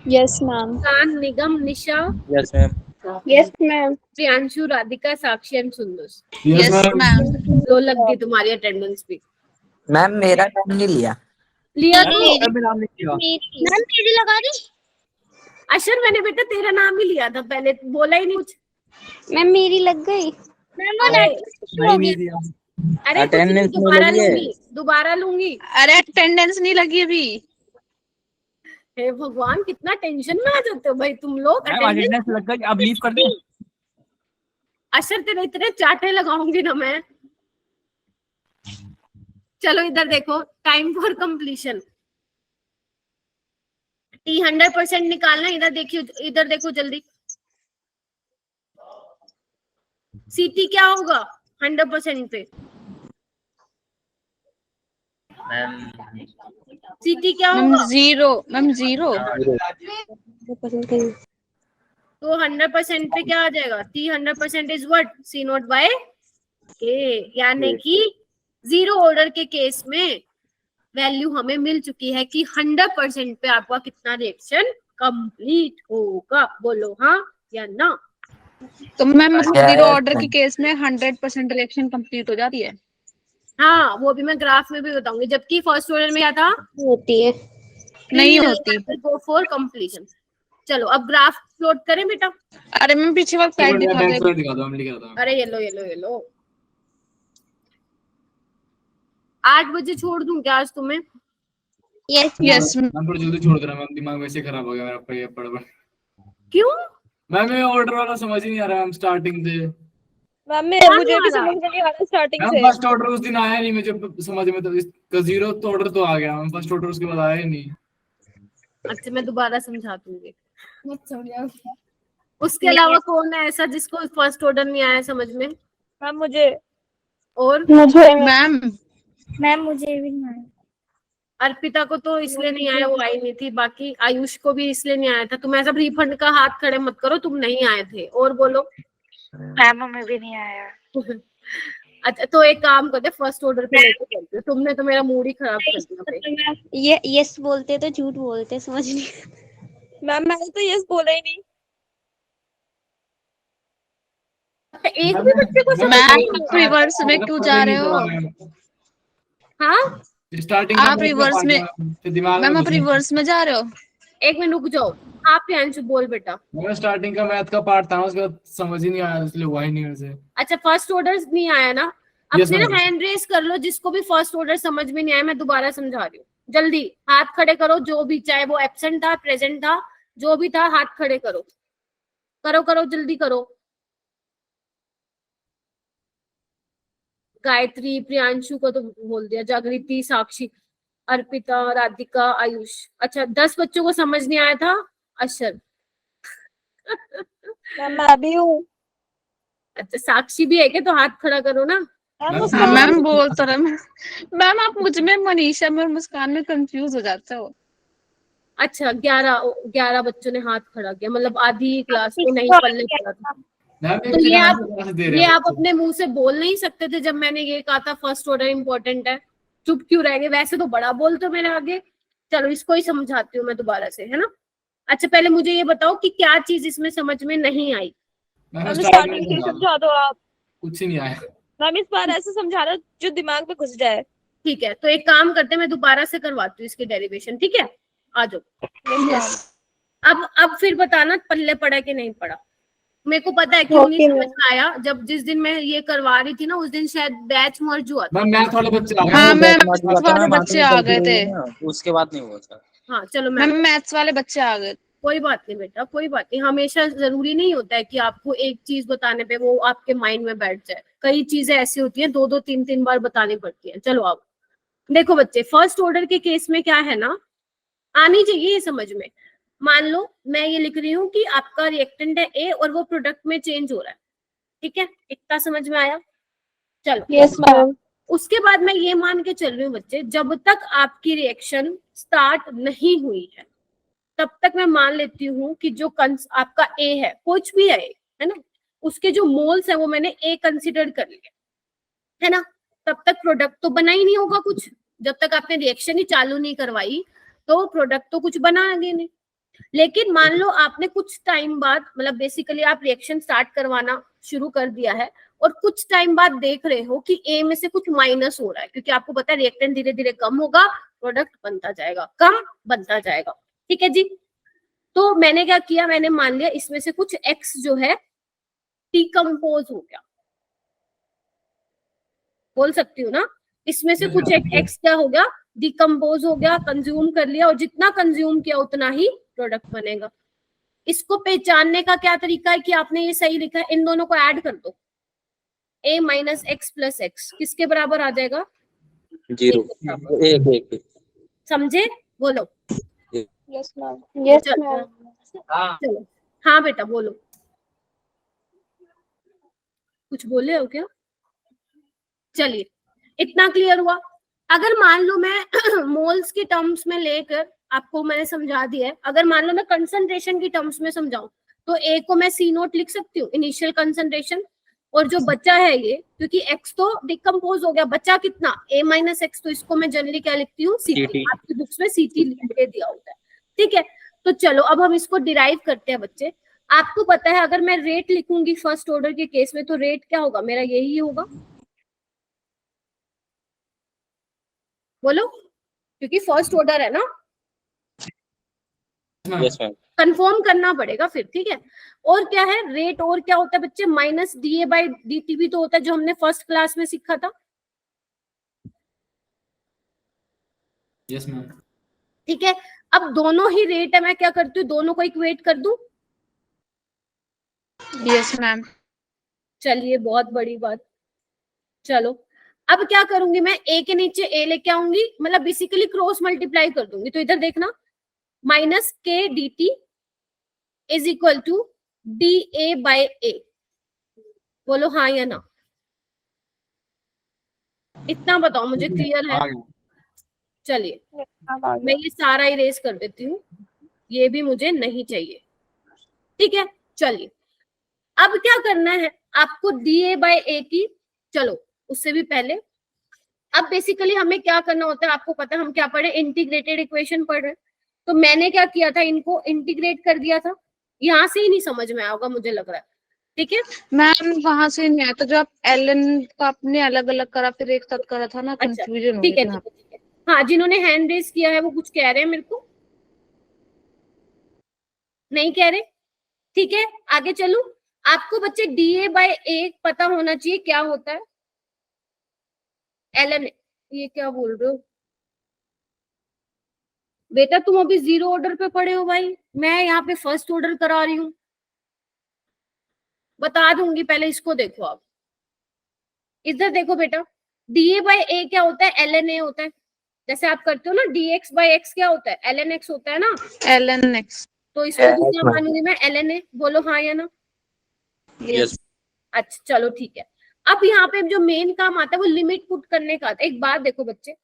F: Yes, ma'am.
B: कान, Nigam, Nisha,
E: yes ma'am.
F: Yes, ma'am.
B: Priyanshu, Radhika, Sakshi and Sundar.
D: Yes
C: Yes,
D: ma'am.
C: ma'am.
B: लो लग गई तुम्हारी अटेंडेंस भी।
G: मैम मेरा नाम नहीं लिया।
B: लिया तो
E: अभी नाम नहीं लिया।
F: मैम मेरी लगा दी।
B: अशर, मैंने बेटा तेरा नाम ही लिया था पहले, बोला ही नहीं कुछ।
F: मैम मेरी लग गई। मैम वो
E: नहीं दिया।
B: अरे कुछ नहीं,
E: Attendance नहीं
B: दोबारा
E: लगी है।
B: लूंगी, दोबारा लूंगी।
C: अरे अटेंडेंस नहीं लगी अभी।
B: हे भगवान, कितना टेंशन में आ जाते हो भाई तुम लोग। attendance-
E: अटेंडेंस लग गई, अब लीव कर दे।
B: अशर तेरे इतने चाटे लगाऊंगी ना मैं। चलो इधर देखो, टाइम फॉर कंप्लीशन। टी 100% निकालना, इधर देखियो, इधर देखो जल्दी। सीटी क्या होगा 100% पे?
E: मैम
B: सीटी क्या
C: मैम
B: होगा?
C: Zero, ma'am zero.
B: तो 100% पे क्या आ जाएगा? T 100% is what? C nought by K, यानी कि जीरो ऑर्डर के केस में वैल्यू हमें मिल चुकी है कि 100% पे आपका कितना रिएक्शन कंप्लीट होगा। बोलो हाँ या ना।
C: तो मैम मतलब
G: Yes,
C: जीरो ऑर्डर के
G: ma'am.
C: केस में 100% रिएक्शन कंप्लीट हो जाती है।
B: हाँ, वो भी मैं ग्राफ में भी बताऊंगी। जबकि फर्स्ट ऑर्डर में क्या था?
F: होती है।
C: नहीं होती।
B: Go for completion. चलो अब ग्राफ प्लॉट करें बेटा।
C: अरे मैम पीछे वाला साइड दिखा
D: बैक
C: दे।
D: साइड दिखा दो, हम लिख रहा था।
B: अरे ये लो ये लो ये लो। 8 बजे छोड़ दूं क्या आज तुम्हें?
F: Yes,
C: यस
D: मैम थोड़ा जल्दी छोड़ दे रहा, मैम दिमाग वैसे खराब हो गया मेरा पे पढ़।
B: क्यों?
D: मैम ये ऑर्डर वाला समझ ही नहीं आ रहा। हम स्टार्टिंग से
F: मैम
B: मुझे भी समझ
F: नहीं आ रहा स्टार्टिंग
D: मैम फर्स्ट ऑर्डर उस दिन आया नहीं मुझे समझ में, तो इसका जीरो तो ऑर्डर तो आ गया, मैम फर्स्ट ऑर्डर उसके बाद आया ही नहीं।
B: अच्छा मैं दोबारा समझा दूंगी। उसके अलावा कौन है ऐसा जिसको फर्स्ट ऑर्डर नहीं आया समझ में?
F: मैम मुझे
B: और
C: मैम।
F: मैम मुझे भी नहीं आया।
B: अर्पिता को तो इसलिए नहीं आया, वो आई नहीं थी। बाकी आयुष को भी इसलिए नहीं आया था। तुम ऐसा रिफंड का हाथ खड़े मत करो, तुम नहीं आए थे। और बोलो।
C: मैम हमें भी नहीं आया।
B: अच्छा तो एक काम करते, फर्स्ट ऑर्डर पे लेके चलते। तुमने तो मेरा मूड ही खराब कर दिया भाई।
F: ये यस बोलते तो झूठ बोलते, समझ नहीं। मैम मैंने तो यस बोला ही नहीं।
B: एक भी बच्चे को समझ
C: मैम
B: नहीं
C: आप रिवर्स में क्यों जा रहे हो?
B: हाँ
D: स्टार्टिंग
C: आप रिवर्स में,
D: दिमाग
C: मैम आप रिवर्स में जा रहे हो।
B: एक मिनट रुक जाओ। आप प्रियांशु बोल बेटा।
D: मैं स्टार्टिंग का मैथ का पार्ट था, उसके बाद समझ ही नहीं आया, इसलिए हुआ ही नहीं मेरे से।
B: अच्छा फर्स्ट ऑर्डर नहीं आया ना?
D: Yes,
B: अपने
D: ma'am.
B: ना हैंड रेस कर लो, जिसको भी फर्स्ट ऑर्डर समझ में नहीं आया। मैं दोबारा समझा रही हूँ, जल्दी हाथ खड़े करो। जो भी, चाहे वो एब्सेंट था, प्रेजेंट था, जो भी था, हाथ खड़े करो। करो करो जल्दी करो। गायत्री, प्रियांशु को तो बोल दिया, जागृति, साक्षी, अर्पिता, राधिका, आयुष। अच्छा 10 बच्चों को समझ नहीं आया था। अशर
F: मैं भी हूँ।
B: अच्छा साक्षी भी है क्या? तो हाथ खड़ा करो ना।
C: मैम बोल तो रहे। मैम आप मुझ में, मनीषा में और मुस्कान में कंफ्यूज हो जाते हो।
B: अच्छा 11 बच्चों ने हाथ खड़ा किया, मतलब आधी क्लास को नहीं पल्ले पड़ा था। तो ये आप अपने मुंह से बोल नहीं सकते थे जब मैंने ये कहा था फर्स्ट ऑर्डर इंपॉर्टेंट है? चुप क्यों रह गए? वैसे तो बड़ा बोलते हो मेरे आगे। चलो इसको ही समझाती हूँ मैं दोबारा से, है ना? अच्छा पहले मुझे ये बताओ कि क्या चीज इसमें समझ में नहीं आई।
F: स्टार्टिंग से समझा दो आप।
D: कुछ ही नहीं आया
F: मैम इस बार ऐसे समझा रहा जो दिमाग में घुस जाए।
B: ठीक है, तो एक काम करते हैं, मैं दोबारा से करवाती हूँ इसकी डेरिवेशन। ठीक है, आ जाओ। अब फिर बताना पल्ले पड़ा कि नहीं पड़ा। मेरे को पता है क्यों नहीं समझ में आया। जब जिस दिन मैं ये करवा रही थी ना, उस दिन शायद बैच मर्ज हुआ था।
D: मैम मैथ वाले बच्चे आ गए।
C: हाँ मैम मैथ्स वाले बच्चे आ गए थे।
E: उसके बाद नहीं हुआ था।
B: हाँ चलो
C: मैम मैथ्स वाले बच्चे आ गए।
B: कोई बात नहीं बेटा, कोई बात नहीं। हमेशा जरूरी नहीं होता है कि आपको एक चीज बताने पे वो आपके माइंड में बैठ जाए। कई चीजें ऐसी होती हैं 2-2 3-3 बार बतानी पड़ती है। चलो अब देखो बच्चे, फर्स्ट ऑर्डर के केस में क्या है ना, आनी चाहिए ये समझ में। मान लो मैं ये लिख रही हूँ कि आपका रिएक्टेंट है ए और वो प्रोडक्ट में चेंज हो रहा है, ठीक है, इतना समझ में आया? चलो,
F: यस मैम।
B: उसके बाद मैं ये मान के चल रही हूँ बच्चे, जब तक आपकी रिएक्शन स्टार्ट नहीं हुई है तब तक मैं मान लेती हूँ कि जो आपका ए है, कुछ भी है ना, उसके जो मोल्स है वो मैंने ए कंसिडर कर लिया, है ना। तब तक प्रोडक्ट तो बना ही नहीं होगा कुछ, जब तक आपने रिएक्शन ही चालू नहीं करवाई तो प्रोडक्ट तो कुछ बनाएंगे नहीं। लेकिन मान लो आपने कुछ टाइम बाद, मतलब बेसिकली आप रिएक्शन स्टार्ट करवाना शुरू कर दिया है और कुछ टाइम बाद देख रहे हो कि ए में से कुछ माइनस हो रहा है, क्योंकि आपको पता है रिएक्टेंट धीरे धीरे कम होगा, प्रोडक्ट बनता जाएगा, कम बनता जाएगा, ठीक है जी। तो मैंने क्या किया, मैंने मान लिया इसमें से कुछ एक्स जो है डिकम्पोज हो गया, बोल सकती हूँ ना, इसमें से कुछ एक एक्स क्या हो गया, डिकम्पोज हो गया, कंज्यूम कर लिया, और जितना कंज्यूम किया उतना ही प्रोडक्ट बनेगा। इसको पहचानने का क्या तरीका है कि आपने ये सही लिखा है, इन दोनों को ऐड कर दो, a minus x plus x किसके बराबर आ जाएगा?
G: 0 1
B: समझे? बोलो।
F: Yes ma'am. यस
B: चलो
F: मैम।
B: चलो, हाँ बेटा बोलो, कुछ बोले हो क्या? चलिए, इतना क्लियर हुआ। अगर मान लो मैं मोल्स के टर्म्स में लेकर आपको मैंने समझा दिया है, अगर मान लो मैं कंसंट्रेशन की टर्म्स में समझाऊं तो ए को मैं सी नोट लिख सकती हूँ, इनिशियल कंसंट्रेशन, और जो बचा है ये, क्योंकि एक्स तो डिकम्पोज हो गया, बचा कितना, ए माइनस एक्स, तो इसको मैं जनरली क्या लिखती हूँ, सीटी, आपकी बुक्स में सीटी लिख के दिया होता है, ठीक है। तो चलो अब हम इसको डिराइव करते हैं बच्चे। आपको पता है अगर मैं रेट लिखूंगी फर्स्ट ऑर्डर के केस में तो रेट क्या होगा मेरा, यही होगा, बोलो, क्योंकि फर्स्ट ऑर्डर है ना,
G: यस मैम
B: कंफर्म करना पड़ेगा फिर, ठीक है। और क्या है रेट, और क्या होता है बच्चे, minus D A by D T भी तो होता है, जो हमने फर्स्ट क्लास में सीखा था,
D: यस मैम।
B: ठीक है। अब दोनों ही रेट है, मैं क्या करती हूँ, दोनों को इक्वेट कर दूं,
C: यस मैम।
B: चलिए बहुत बड़ी बात। चलो अब क्या करूंगी मैं, ए के नीचे ए लेके आऊंगी, मतलब बेसिकली क्रॉस मल्टीप्लाई कर दूंगी, तो इधर देखना, minus K D T is equal to D A by A, बोलो हाँ या ना, इतना बताओ मुझे, क्लियर है? चलिए मैं ये सारा इरेज कर देती हूँ, ये भी मुझे नहीं चाहिए, ठीक है। चलिए अब क्या करना है आपको, डी ए बाय ए की, चलो उससे भी पहले, अब बेसिकली हमें क्या करना होता है, आपको पता है हम क्या पढ़े, इंटीग्रेटेड इक्वेशन पढ़ रहे हैं, तो मैंने क्या किया था, इनको इंटीग्रेट कर दिया था, यहाँ से ही नहीं समझ में आएगा मुझे लग रहा है, ठीक है।
C: मैम वहां से नहीं आया, तो जो आप एलन का आपने अलग अलग करा फिर एक साथ करा था ना,
B: अच्छा
C: कंफ्यूजन हो
B: ठीक है,
C: गई थी।
B: ठीक है। हाँ, जिन्होंने हैंड रेज किया है वो कुछ कह रहे हैं मेरे को, नहीं कह रहे, ठीक है। आगे चलूं, आपको बच्चे डी ए बाय ए पता होना चाहिए क्या होता है, एलन, ये क्या बोल रहे हो बेटा, तुम अभी जीरो ऑर्डर पे पढ़े हो भाई, मैं यहाँ पे फर्स्ट ऑर्डर करा रही हूँ, बता दूंगी, पहले इसको देखो आप, इधर देखो बेटा, डी ए बाय ए क्या होता है, एल एन ए होता है, जैसे आप करते हो ना, डी एक्स बाय एक्स क्या होता है, एल एन एक्स होता है ना,
C: एलन एक्स।
B: तो इसको भी क्या मानूंगी मैं, एल एन ए, बोलो हाँ या ना।
G: यस
B: अच्छा चलो ठीक है। अब यहाँ पे जो मेन काम आता है वो लिमिट पुट करने का आता है। एक बात देखो बच्चे,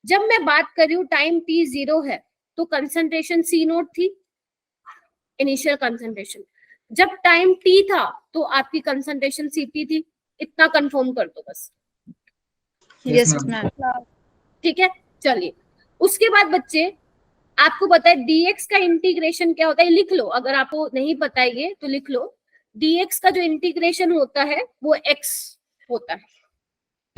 B: जब मैं बात कर रही हूँ टाइम t 0 है तो कंसंट्रेशन सी नोट थी, इनिशियल कंसंट्रेशन, जब टाइम t था तो आपकी कंसंट्रेशन सीटी थी, इतना कंफर्म कर दो बस,
C: यस मैम।
B: ठीक है। चलिए उसके बाद बच्चे आपको पता है dx का इंटीग्रेशन क्या होता है, लिख लो, अगर आपको नहीं पता है ये तो लिख लो, dx का जो इंटीग्रेशन होता है वो x होता है,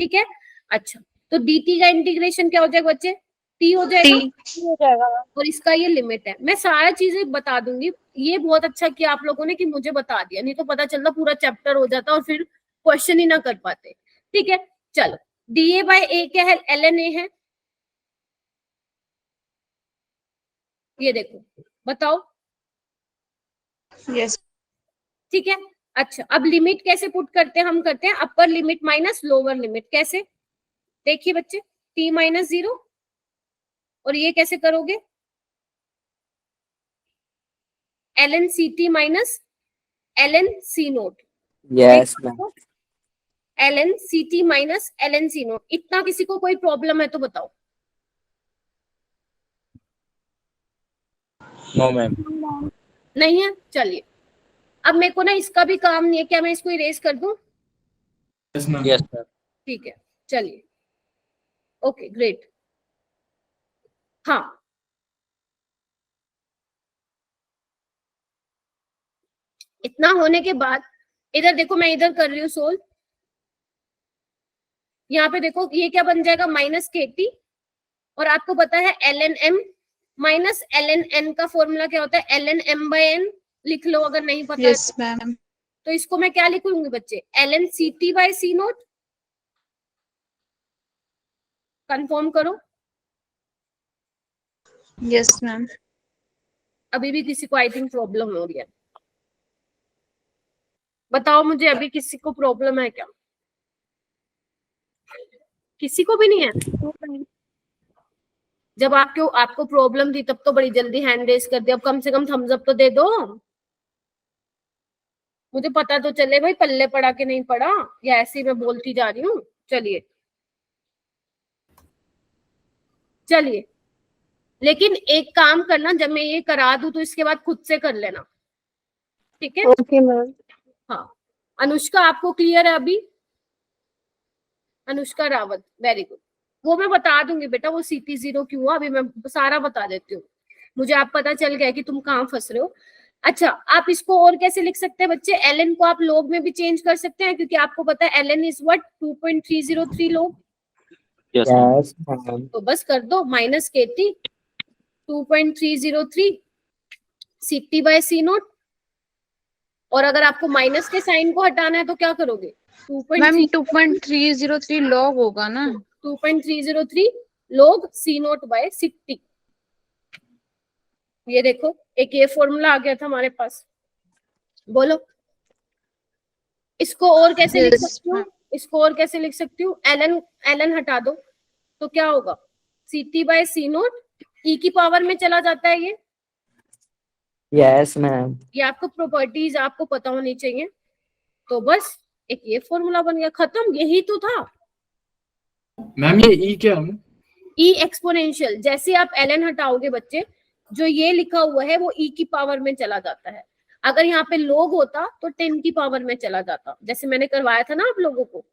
B: ठीक है। अच्छा तो dt का इंटीग्रेशन क्या हो जाएगा बच्चे, t हो जाएगा, और इसका ये लिमिट है, मैं सारा चीजें बता दूंगी, ये बहुत अच्छा किया आप लोगों ने कि मुझे बता दिया, नहीं तो पता चलता पूरा चैप्टर हो जाता और फिर क्वेश्चन ही ना कर पाते, ठीक है। चलो da बाय a क्या है, ln a है, ये देखो बताओ,
C: यस
B: ठीक है। अच्छा अब लिमिट कैसे पुट करते हैं, हम करते हैं upper limit minus lower limit, कैसे देखिए बच्चे, t माइनस 0, और ये कैसे करोगे, ln ct माइनस ln c nought,
G: yes ma'am.
B: ln ct माइनस ln c नोट। इतना किसी को कोई प्रॉब्लम है तो बताओ।
H: No ma'am.
B: नहीं है, चलिए। अब मेरे को ना इसका भी काम नहीं है, क्या मैं इसको इरेज कर दूं?
D: Yes ma'am.
H: Yes ma'am.
B: ठीक है, चलिए, ओके ग्रेट। हाँ, इतना होने के बाद इधर देखो, मैं इधर कर रही हूँ सोल्व। यहाँ पे देखो ये क्या बन जाएगा, माइनस KT, और आपको पता है ln m minus ln n का फॉर्मूला क्या होता है, ln m/n लिख लो अगर नहीं पता है
C: यस मैम।
B: तो इसको मैं क्या लिखूंगी बच्चे, ln ct/c नोट। कंफर्म करो।
C: Yes ma'am.
B: अभी भी किसी को आई थिंक प्रॉब्लम हो रही है, बताओ मुझे, अभी किसी को प्रॉब्लम है क्या? किसी को भी नहीं है? जब आपको प्रॉब्लम थी तब तो बड़ी जल्दी हैंड रेज कर दिया, अब कम से कम थम्स अप तो दे दो, मुझे पता तो चले भाई पल्ले पड़ा कि नहीं पड़ा, या ऐसे ही मैं बोलती जा रही हूँ। चलिए चलिए, लेकिन एक काम करना, जब मैं ये करा दूं तो इसके बाद खुद से कर लेना, ठीक है?
F: Okay ma'am.
B: हाँ, अनुष्का आपको क्लियर है अभी? Anushka Rawat, very good. वो मैं बता दूंगी बेटा, वो CT0 क्यों हुआ, अभी मैं सारा बता देती हूँ। मुझे आप पता चल गया कि तुम कहाँ फंस रहे हो। अच्छा, आप इसको और कैसे लिख सकते हैं बच्चे, ln को आप लोग में भी चेंज कर सकते हैं, क्योंकि आपको पता है ln इज व्हाट, 2.303 लोग।
H: Yes
G: yes ma'am.
B: तो बस कर दो माइनस KT 2.303 CT/c नोट, और अगर आपको माइनस के साइन को हटाना है तो क्या करोगे,
C: मैम 2.303 लॉग होगा ना?
B: 2.303 log c नोट बाय 60। ये देखो एक ये फॉर्मूला आ गया था हमारे पास। बोलो इसको और कैसे लिख
C: Yes,
B: सकती हूँ,
C: ma'am.
B: इसको और कैसे लिख सकती हूँ, ln हटा दो तो क्या होगा, CT/c नोट e की पावर में चला जाता है ये।
G: Yes ma'am.
B: ये आपको प्रॉपर्टीज आपको पता होनी चाहिए। तो बस एक ये फॉर्मूला बन गया, खत्म, यही तो था।
D: मैम ये ई क्या है?
B: ई एक्सपोनेंशियल, जैसे आप ln हटाओगे बच्चे, जो ये लिखा हुआ है वो e की पावर में चला जाता है। अगर यहाँ पे log होता तो 10 की पावर में चला जाता, जैसे मैंने करवाया था ना आप लोगों को,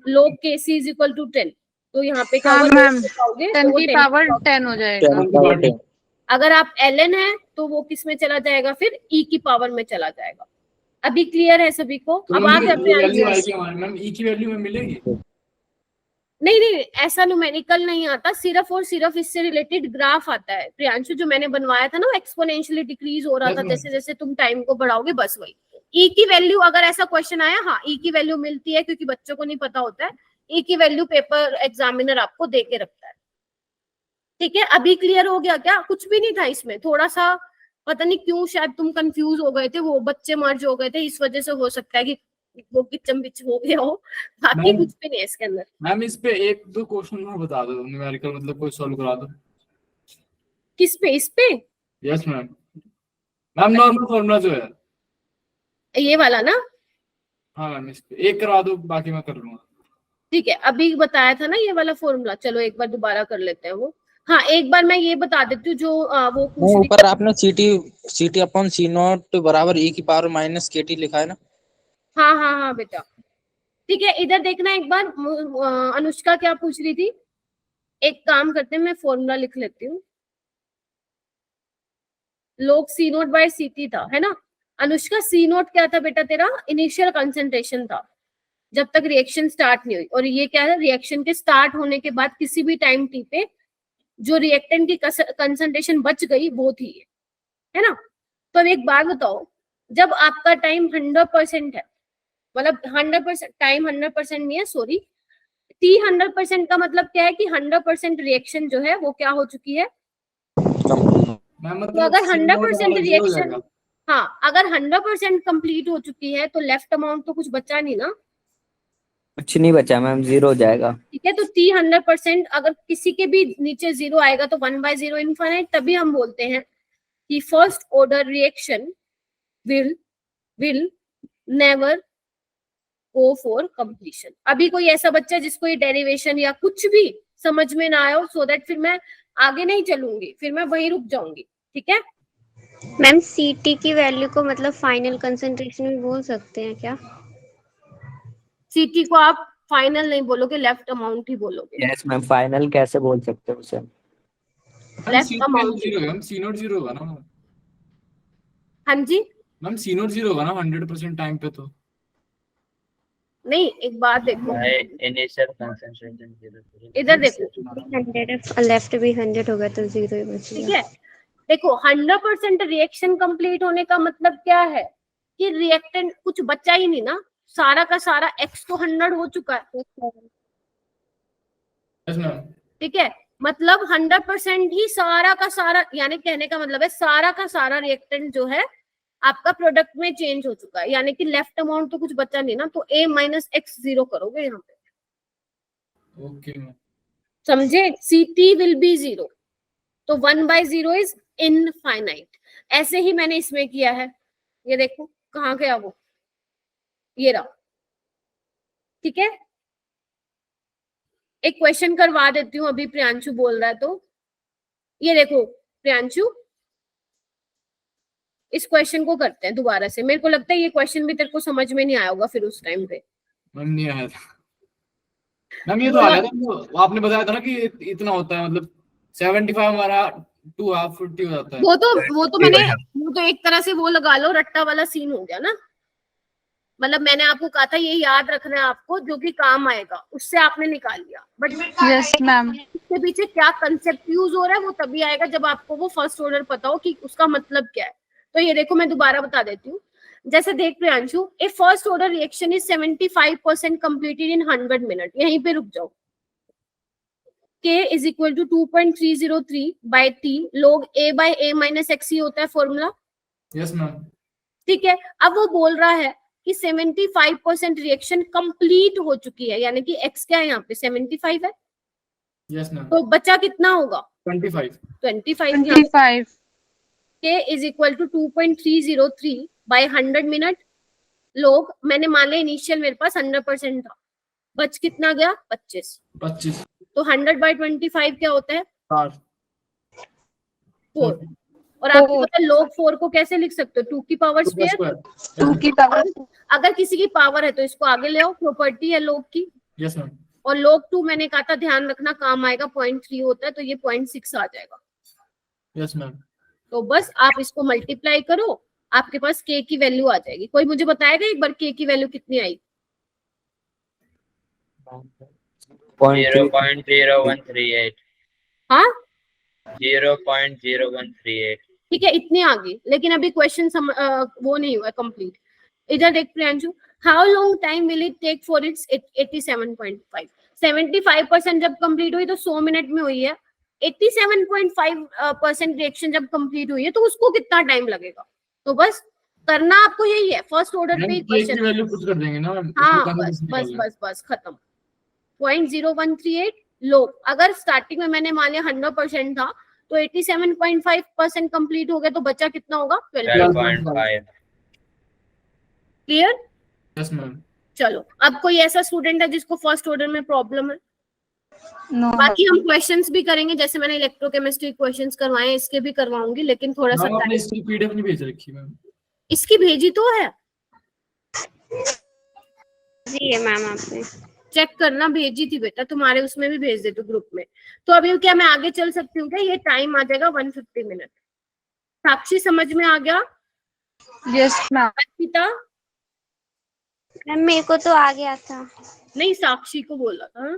B: log kc is equal to 10। तो यहाँ पे क्या
C: हाँ
B: होगा,
C: मैम,
B: log लिखाओगे
C: 10
B: तो वो
C: की
B: 10
C: पावर 10 हो जाएगा।
H: 10
B: अगर आप ln है तो वो किस में चला जाएगा, फिर e की पावर में चला जाएगा। अभी क्लियर है सभी को?
D: तो
B: अब आ गया
D: ये वैल्यू
B: आंसर?
D: आएगी हमारे मैम, ई की वैल्यू में मिलेगी?
B: नहीं नहीं, ऐसा न्यूमेरिकल नहीं आता, सिर्फ और सिर्फ इससे रिलेटेड ग्राफ आता है प्रियांशु, जो मैंने बनवाया था ना, एक्सपोनेंशियली डिक्रीज हो रहा था जैसे जैसे तुम टाइम को बढ़ाओगे, बस वही। ई की वैल्यू अगर ऐसा क्वेश्चन आया, हाँ ई की वैल्यू मिलती है, क्योंकि बच्चों को नहीं पता होता है, ई की वैल्यू पेपर एग्जामिनर आपको दे के रखता है। ठीक है, अभी क्लियर हो गया क्या? कुछ भी नहीं था इसमें, थोड़ा सा पता नहीं क्यों शायद तुम कंफ्यूज हो गए थे, वो बच्चे मर्ज हो गए थे, इस वजह से हो सकता है कि वो किचम बिच हो गया हो, बाकी कुछ भी नहीं है इसके अंदर।
D: मैम इस पे एक दो क्वेश्चन और बता दो, न्यूमेरिकल मतलब कोई सॉल्व करा दो।
B: किस पे? इस पे?
D: Yes ma'am. Ma'am normal formula जो है
B: ये वाला ना?
D: हाँ मैम, इस पे एक करवा दो, बाकी मैं कर लूंगा।
B: ठीक है, अभी बताया था ना ये वाला फॉर्मूला, चलो एक बार दोबारा कर लेते हैं वो। हाँ, एक बार मैं ये बता देती हूँ जो वो पूछ रही
H: ऊपर आपने CT अपॉन C नॉट बराबर e की पावर माइनस KT लिखा है ना?
B: हाँ हाँ हाँ बेटा, ठीक है, इधर देखना एक बार। अनुष्का क्या पूछ रही थी, एक काम करते हैं, मैं फॉर्मूला लिख लेती हूँ। log c nought by ct था, है ना? अनुष्का c नोट क्या था बेटा तेरा? इनिशियल कंसंट्रेशन था जब तक रिएक्शन स्टार्ट नहीं हुई, और ये क्या है, रिएक्शन के स्टार्ट होने के बाद किसी भी टाइम टी पे जो रिएक्टेंट की कंसंट्रेशन बच गई वो थी, है ना? तो अब एक बात बताओ, जब आपका टाइम 100% है, मतलब 100% टाइम 100% नहीं है, सॉरी, t 100% का मतलब क्या है कि 100% रिएक्शन जो है वो क्या हो चुकी है।
D: मैम
B: तो
D: मतलब
B: अगर
D: C नॉट
B: 100%
D: वाला 0 हो
B: रिएक्शन,
D: जाएगा।
B: हाँ अगर 100% कंप्लीट हो चुकी है तो लेफ्ट अमाउंट तो कुछ बचा नहीं ना।
G: कुछ नहीं बचा मैम, 0 हो जाएगा।
B: ठीक है, तो T 100%, अगर किसी के भी नीचे 0 आएगा तो 1/0 इनफाइनाइट, तभी हम बोलते हैं कि first order reaction will never go for completion. अभी कोई ऐसा बच्चा जिसको ये डेरिवेशन या कुछ भी समझ में ना आया, सो दैट फिर मैं आगे नहीं चलूंगी, फिर मैं वहीं रुक जाऊंगी। ठीक है
F: मैम CT की वैल्यू को मतलब फाइनल कंसंट्रेशन भी बोल सकते हैं क्या?
B: CT को आप फाइनल नहीं बोलोगे, लेफ्ट अमाउंट ही बोलोगे।
G: यस मैम, फाइनल कैसे बोल सकते हो उसे?
B: Left amount.
D: Ma'am C nought 0 होगा ना
B: हाँ जी,
D: मैम, सी नॉट 0 होगा ना 100% टाइम पे तो।
B: नहीं एक बात देखो,
A: इनिशियल कंसंट्रेशन 0।
B: इधर देखो,
F: 100 लेफ्ट भी 100 होगा तो 0 ही
B: ठीक
F: बचेगा।
B: है। देखो 100% रिएक्शन कंप्लीट होने का मतलब क्या है कि रिएक्टेंट कुछ बचा ही नहीं ना, सारा का सारा X तो 100 हो चुका है।
D: Yes ma'am.
B: ठीक है, मतलब 100% ही सारा का सारा, यानी कहने का मतलब है सारा का सारा रिएक्टेंट जो है आपका प्रोडक्ट में चेंज हो चुका है, यानी कि लेफ्ट अमाउंट तो कुछ बचा नहीं ना, तो A - X 0 करोगे यहाँ पे।
D: Okay ma'am.
B: समझे? CT विल बी 0, तो 1/0 इज इनफाइनाइट। ऐसे ही मैंने इसमें किया है, ये देखो कहाँ गया वो, ये रहा। ठीक है, एक क्वेश्चन करवा देती हूँ, अभी प्रियांशु बोल रहा है तो। ये देखो प्रियांशु, इस क्वेश्चन को करते हैं दोबारा से। मेरे को लगता है ये क्वेश्चन भी तेरे को समझ में नहीं आया होगा फिर उस टाइम पे।
D: मैम नहीं आया था मैम, ये तो आ गया था, तो आपने बताया था ना कि इतना होता है, मतलब 75 हमारा 2 हाफ 50 हो जाता है।
B: वो तो एक तरह से वो लगा लो, रट्टा वाला सीन हो गया ना। मतलब मैंने आपको कहा था ये याद रखना है आपको, जो कि काम आएगा, उससे आपने निकाल लिया। But
C: yes ma'am.
B: इसके पीछे क्या कंसेप्ट यूज हो रहा है वो तभी आएगा जब आपको वो फर्स्ट ऑर्डर पता हो कि उसका मतलब क्या है। तो ये देखो मैं दोबारा बता देती हूँ। जैसे देख Priyanshu, a first order reaction is 75% completed in 100 minute. यहीं पे रुक जाओ। K is equal to 2.303 by T log A by A minus X ही होता है फॉर्मूला।
D: Yes ma'am.
B: ठीक है, अब वो बोल रहा है कि 75% रिएक्शन कंप्लीट हो चुकी है, यानी कि X क्या है यहाँ पे 75 है।
D: Yes ma'am.
B: तो बचा कितना होगा
D: 25।
C: 25।
B: K is equal to 2.303 by 100 minute लोग, मैंने मान लिया इनिशियल मेरे पास 100% था, बच कितना गया 25। तो 100 by 25 क्या होता है 4। और आपको पता है log 4 को कैसे लिख सकते हो, 2 की पावर स्क्वायर।
C: 2 की पावर।
B: अगर किसी की पावर है तो इसको आगे ले आओ, प्रॉपर्टी है log की।
D: Yes ma'am.
B: और log 2 मैंने कहा था ध्यान रखना काम आएगा, 0.3 होता है, तो ये 0.6 आ जाएगा।
D: Yes ma'am.
B: तो बस आप इसको मल्टीप्लाई करो, आपके पास K की वैल्यू आ जाएगी। कोई मुझे बताएगा एक बार K की वैल्यू कितनी आई?
A: 0.0138।
B: हाँ
A: 0.0138।
B: ठीक है, इतनी आ गई, लेकिन अभी क्वेश्चन वो नहीं हुआ कंप्लीट। इधर देख Priyanshu, how long time will it take for its 87.5। 75% जब कंप्लीट हुई तो 100 मिनट में हुई है। 87.5% रिएक्शन जब कंप्लीट हुई है तो उसको कितना टाइम लगेगा? तो बस करना आपको यही है, फर्स्ट ऑर्डर पे क्वेश्चन।
D: वैल्यू पुट कर देंगे ना।
B: हाँ बस खत्म। 0.0138 लो, अगर स्टार्टिंग में मैंने मान लिया 100% था तो 87.5% कंप्लीट हो गया, तो बचा कितना होगा
A: 12.5।
B: क्लियर?
D: Yes ma'am.
B: चलो, अब कोई ऐसा स्टूडेंट है जिसको फर्स्ट ऑर्डर में प्रॉब्लम है?
C: नो।
B: बाकी हम क्वेश्चंस भी करेंगे, जैसे मैंने इलेक्ट्रोकेमिस्ट्री क्वेश्चंस करवाए, इसके भी करवाऊंगी, लेकिन थोड़ा सा
D: आपने इसकी पीडीएफ नहीं भेज रखी मैम?
B: इसकी भेजी तो है
F: जी है मैम, आपने
B: चेक करना, भेजी थी बेटा तुम्हारे, उसमें भी भेज देती ग्रुप में। तो अभी क्या मैं आगे चल सकती हूँ क्या? ये टाइम आ जाएगा 150 मिनट। साक्षी समझ में आ गया?
C: Yes ma'am.
B: अर्पिता?
F: मैम मेरे को तो आ गया था।
B: नहीं, साक्षी को बोला था।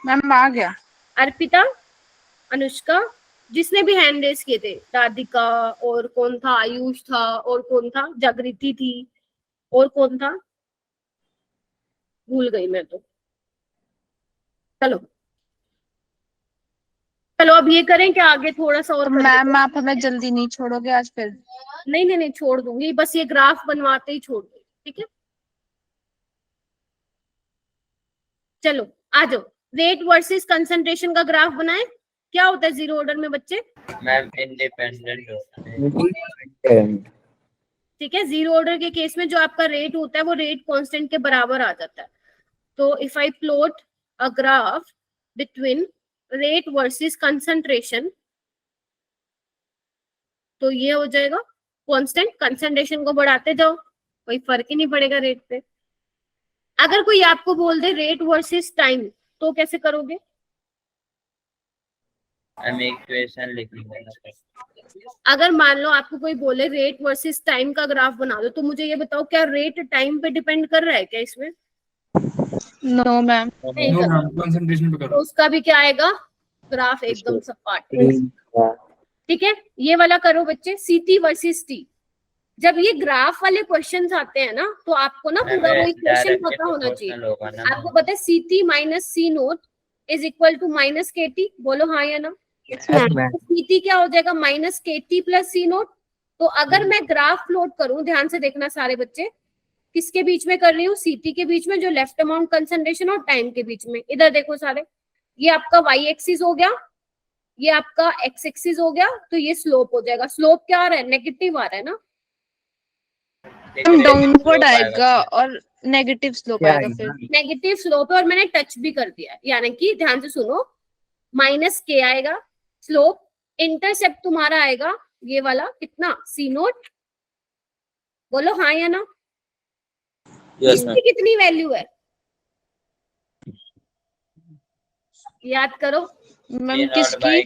C: मैम आ गया।
B: अर्पिता, अनुष्का, जिसने भी हैंड रेस किए थे, राधिका और कौन था, आयुष था और कौन था, जागृति थी और कौन था, भूल गई मैं तो। चलो अब ये करें कि आगे थोड़ा सा और
C: मैम आप हमें जल्दी नहीं छोड़ोगे आज फिर?
B: नहीं छोड़ दूंगी, बस ये ग्राफ बनवाते ही छोड़ दूंगी। ठीक है, चलो आ जाओ, रेट वर्सेस कंसंट्रेशन का ग्राफ बनाए। क्या होता है जीरो ऑर्डर में बच्चे?
A: मैम इंडिपेंडेंट होता है।
B: ठीक है, जीरो ऑर्डर के केस में जो आपका रेट होता है वो रेट कांस्टेंट के बराबर आ जाता है। तो if I plot a graph between rate versus concentration, तो ये हो जाएगा कांस्टेंट। कंसंट्रेशन को बढ़ाते जाओ, कोई फर्क ही नहीं पड़ेगा रेट पे। अगर कोई आपको बोल दे रेट वर्सेस टाइम, तो कैसे करोगे?
A: हम इक्वेशन लिखेंगे ना।
B: अगर मान लो आपको कोई बोले रेट वर्सेस टाइम का ग्राफ बना दो, तो मुझे ये बताओ क्या रेट टाइम पे डिपेंड कर रहा है क्या इसमें?
C: No ma'am.
B: नहीं
D: नो
B: कर रहा।
D: मैम, कंसंट्रेशन पे
B: तो
D: करो।
B: उसका भी क्या आएगा? ग्राफ एकदम सपाट। ठीक है, ये वाला करो बच्चे, सीटी वर्सेस टी। जब ये ग्राफ वाले क्वेश्चंस आते हैं ना, तो आपको ना पूरा वो इक्वेशन पता होना चाहिए। आपको पता है CT minus C nought is equal to minus K T, बोलो हाँ या ना? सीटी क्या हो जाएगा? माइनस के टी प्लस सी नोट। तो अगर मैं ग्राफ प्लॉट करूं, ध्यान से देखना सारे बच्चे, किसके बीच में कर रही हूँ? सीटी के बीच में, जो लेफ्ट अमाउंट कंसंट्रेशन और टाइम के बीच में। इधर देखो सारे, ये आपका वाई एक्सिस हो गया, ये आपका एक्स एक्सिस हो गया, तो ये स्लोप हो जाएगा। स्लोप क्या आ रहा है? नेगेटिव आ रहा है ना?
C: डाउनवर्ड आएगा और नेगेटिव स्लोप आएगा फिर।
B: नेगेटिव स्लोप है और मैंने टच भी कर दिया है, यानी कि ध्यान से सुनो, माइनस के आएगा स्लोप, इंटरसेप्ट तुम्हारा आएगा ये वाला कितना? सी नोट। बोलो हाँ या ना?
H: Yes ma'am.
B: इसकी कितनी वैल्यू है? याद करो।
C: मैम किसकी?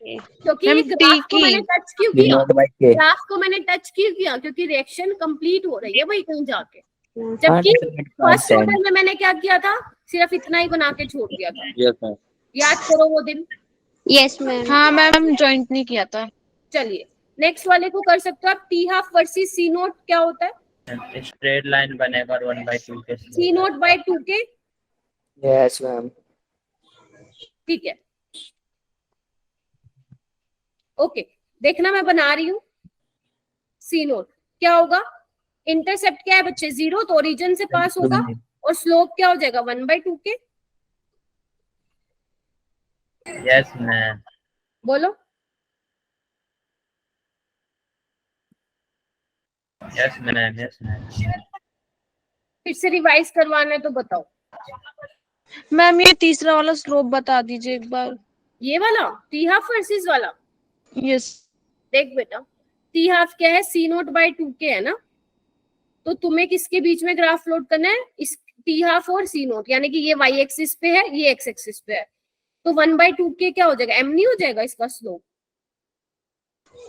B: क्योंकि
C: मैम
B: ग्राफ को
C: टी
B: मैंने
C: की।
B: टच क्यों किया? ग्राफ को मैंने टच क्यों किया? क्योंकि रिएक्शन कंप्लीट हो रही है भाई कहीं जाके। जबकि फर्स्ट ऑर्डर में मैंने क्या किया था? सिर्फ इतना ही बना के छोड़ दिया था।
H: Yes ma'am.
B: याद करो वो दिन।
F: Yes ma'am.
C: हाँ मैम, ज्वाइंट नहीं किया था।
B: चलिए नेक्स्ट वाले को कर सकते हो आप। T half versus C nought क्या होता है?
A: स्ट्रेट लाइन बनेगा 1/2 के।
B: सी नोट बाय 2 के।
G: Yes ma'am.
B: ठीक है, ओके। देखना मैं बना रही हूँ। सी नोट क्या होगा? इंटरसेप्ट क्या है बच्चे? 0, तो ओरिजिन से पास होगा। और स्लोप क्या हो जाएगा? 1/2 के।
A: Yes ma'am.
B: बोलो
A: यस मैम। Yes ma'am.
B: फिर से रिवाइज करवाना है तो बताओ।
C: मैम ये तीसरा वाला स्लोप बता दीजिए एक बार।
B: ये वाला टी हाफ वर्सेस वाला।
C: यस।
B: देख बेटा, टी हाफ क्या है? सी नोट बाय 2 के है ना? तो तुम्हें किसके बीच में ग्राफ प्लॉट करना है? इस टी हाफ और सी नोट, यानी कि ये वाई एक्सिस पे है, ये एक्स एक्सिस पे है। तो 1/2 के क्या हो जाएगा? एम नहीं हो जाएगा इसका स्लोप?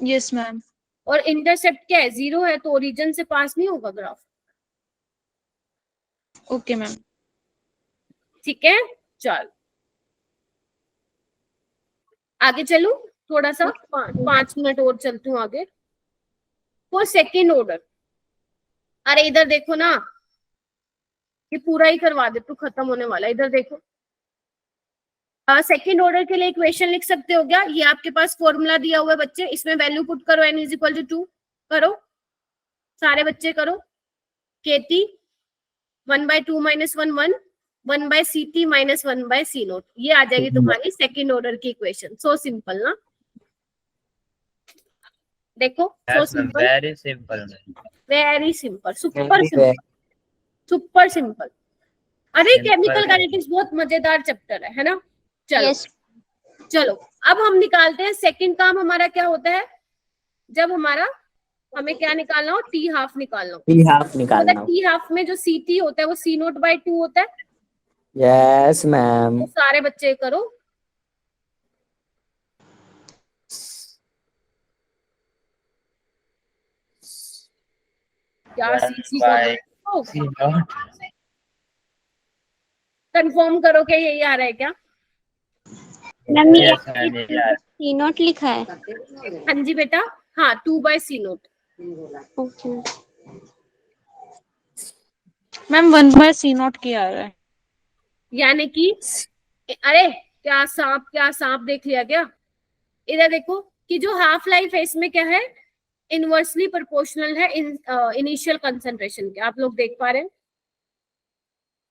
C: Yes ma'am.
B: और इंटरसेप्ट क्या है? 0 है, तो ओरिजिन से पास नहीं होगा ग्राफ।
C: Okay ma'am.
B: ठीक है, चल आगे चलूं थोड़ा सा, 5 मिनट और चलती हूँ आगे। फॉर सेकेंड ऑर्डर, अरे इधर देखो ना, ये पूरा ही करवा दे तो खत्म होने वाला है। इधर देखो, सेकेंड ऑर्डर के लिए इक्वेशन लिख सकते हो क्या? ये आपके पास फॉर्मूला दिया हुआ है बच्चे, इसमें वैल्यू पुट करो। n इज इक्वल टू 2 करो, सारे बच्चे करो। kt 1/2 minus 1 1 1/ct minus 1/c note. ये आ जाएगी तुम्हारी सेकेंड ऑर्डर की इक्वेशन। सो सिंपल ना? देखो, so simple,
A: very simple.
B: Very simple, super simple, super simple. अरे केमिकल काइनेटिक्स बहुत मजेदार चैप्टर है ना? चलो
F: यस।
B: चलो अब हम निकालते हैं। सेकंड काम हमारा क्या होता है? जब हमारा हमें क्या निकालना हो? टी हाफ निकालना हो।
G: टी हाफ निकालना
B: मतलब टी हाफ में जो सी टी होता है वो सी नोट बाय 2 होता है।
G: Yes ma'am.
B: तो सारे बच्चे करो। क्या सी कंफर्म करो क्या यही आ रहा है क्या?
F: मैम ये
A: Yes, ma'am, yes.
F: सी नोट लिखा है।
B: हाँ जी बेटा, हाँ 2/c note.
F: Okay.
C: Ma'am 1/c not किया है।
B: यानी कि अरे क्या सांप देख लिया क्या? इधर देखो कि जो हाफ लाइफ है इसमें क्या है? इनवर्सली प्रोपोर्शनल है इनिशियल कंसंट्रेशन के। आप लोग देख पा रहे हैं?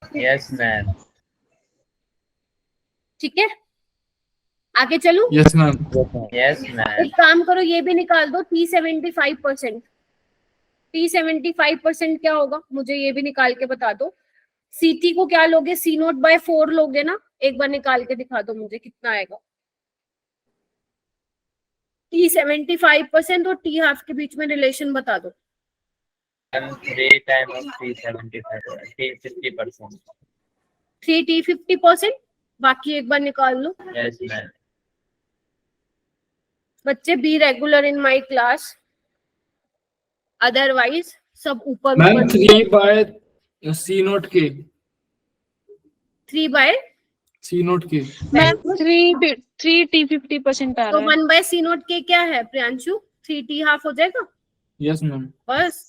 A: Yes, ma'am.
B: ठीक है, आगे चलूं?
D: Yes ma'am.
A: Yes, ma'am.
B: एक काम करो, ये भी निकाल दो, T75%। T75% क्या होगा, मुझे ये भी निकाल के बता दो। CT को क्या लोगे, C0/4 लोगे ना? एक बार निकाल के दिखा दो मुझे कितना आएगा। T75% और T½ के बीच में रिलेशन बता दो।
A: 3 times of 375, 50%.
B: 3T50%, बाकी एक बार निकाल लो।
A: Yes, ma'am.
B: बच्चे be regular in my class, otherwise सब ऊपर
D: मैम
B: ऊपर।
D: 3/C0 के
B: 3/C0
D: के
C: मैम 3T50% आ
B: तो
C: रहा है।
B: 1/C0 के क्या है प्रियांशु? 3T½ हो जाएगा।
D: Yes ma'am.
B: बस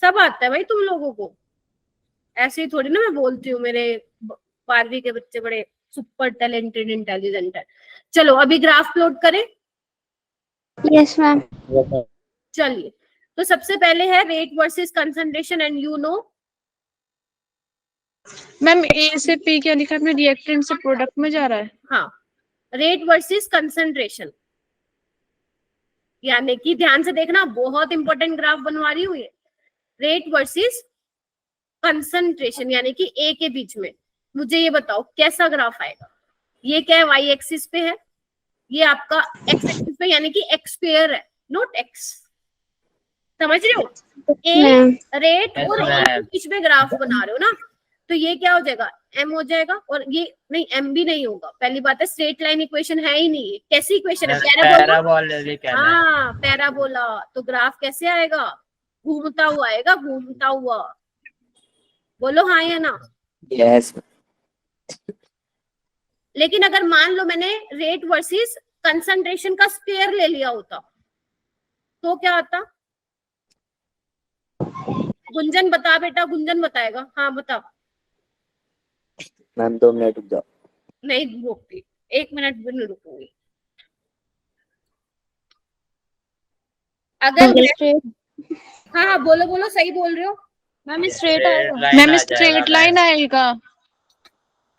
B: सब आता है भाई तुम लोगों को, ऐसे ही थोड़ी ना मैं बोलती हूँ। मेरे 12वीं के बच्चे बड़े सुपर टैलेंटेड इंटेलिजेंट है। चलो अभी ग्राफ प्लॉट करें।
F: Yes, ma'am.
B: चलिए, तो सबसे पहले है rate versus concentration and you know.
C: Ma'am A से पी क्या लिखा है, रिएक्टेंट से प्रोडक्ट में जा रहा है।
B: हाँ, रेट वर्सेस कंसंट्रेशन, यानी कि ध्यान से देखना, बहुत इंपॉर्टेंट ग्राफ बनवा रही हूँ ये। रेट वर्सेस कंसंट्रेशन यानी कि ए के बीच में। मुझे ये बताओ कैसा ग्राफ आएगा। ये क्या है, वाई एक्सिस पे है, ये आपका एक्स एक्सिस पे, यानी कि एक्स स्क्वायर है, नॉट एक्स। समझ रहे हो? ए
F: Ma'am.
B: रेट
A: Yes,
B: और ए
A: ma'am.
B: के बीच में ग्राफ बना रहे हो ना, तो ये क्या हो जाएगा, एम हो जाएगा। और ये नहीं, एम भी नहीं होगा। पहली बात है, स्ट्रेट लाइन इक्वेशन है ही नहीं। कैसी इक्वेशन है?
A: पैराबोला कहना है।
B: हाँ, पैराबोला। तो ग्राफ कैसे आएगा? घूमता हुआ आएगा, घूमता हुआ। बोलो हाँ या ना।
G: यस
B: लेकिन अगर मान लो मैंने रेट वर्सेस कंसंट्रेशन का स्क्वायर ले लिया होता तो क्या आता? गुंजन बता बेटा, गुंजन बताएगा। हाँ बता।
G: मैम 2 मिनट रुक जाओ।
B: नहीं रुकती, 1 मिनट भी नहीं रुकूंगी। अगर हाँ हाँ बोलो बोलो, सही बोल रहे हो।
C: मैम स्ट्रेट आएगा।
A: line
C: मैम
A: आ
C: स्ट्रेट
A: जाएगा,
C: लाइन आएगा।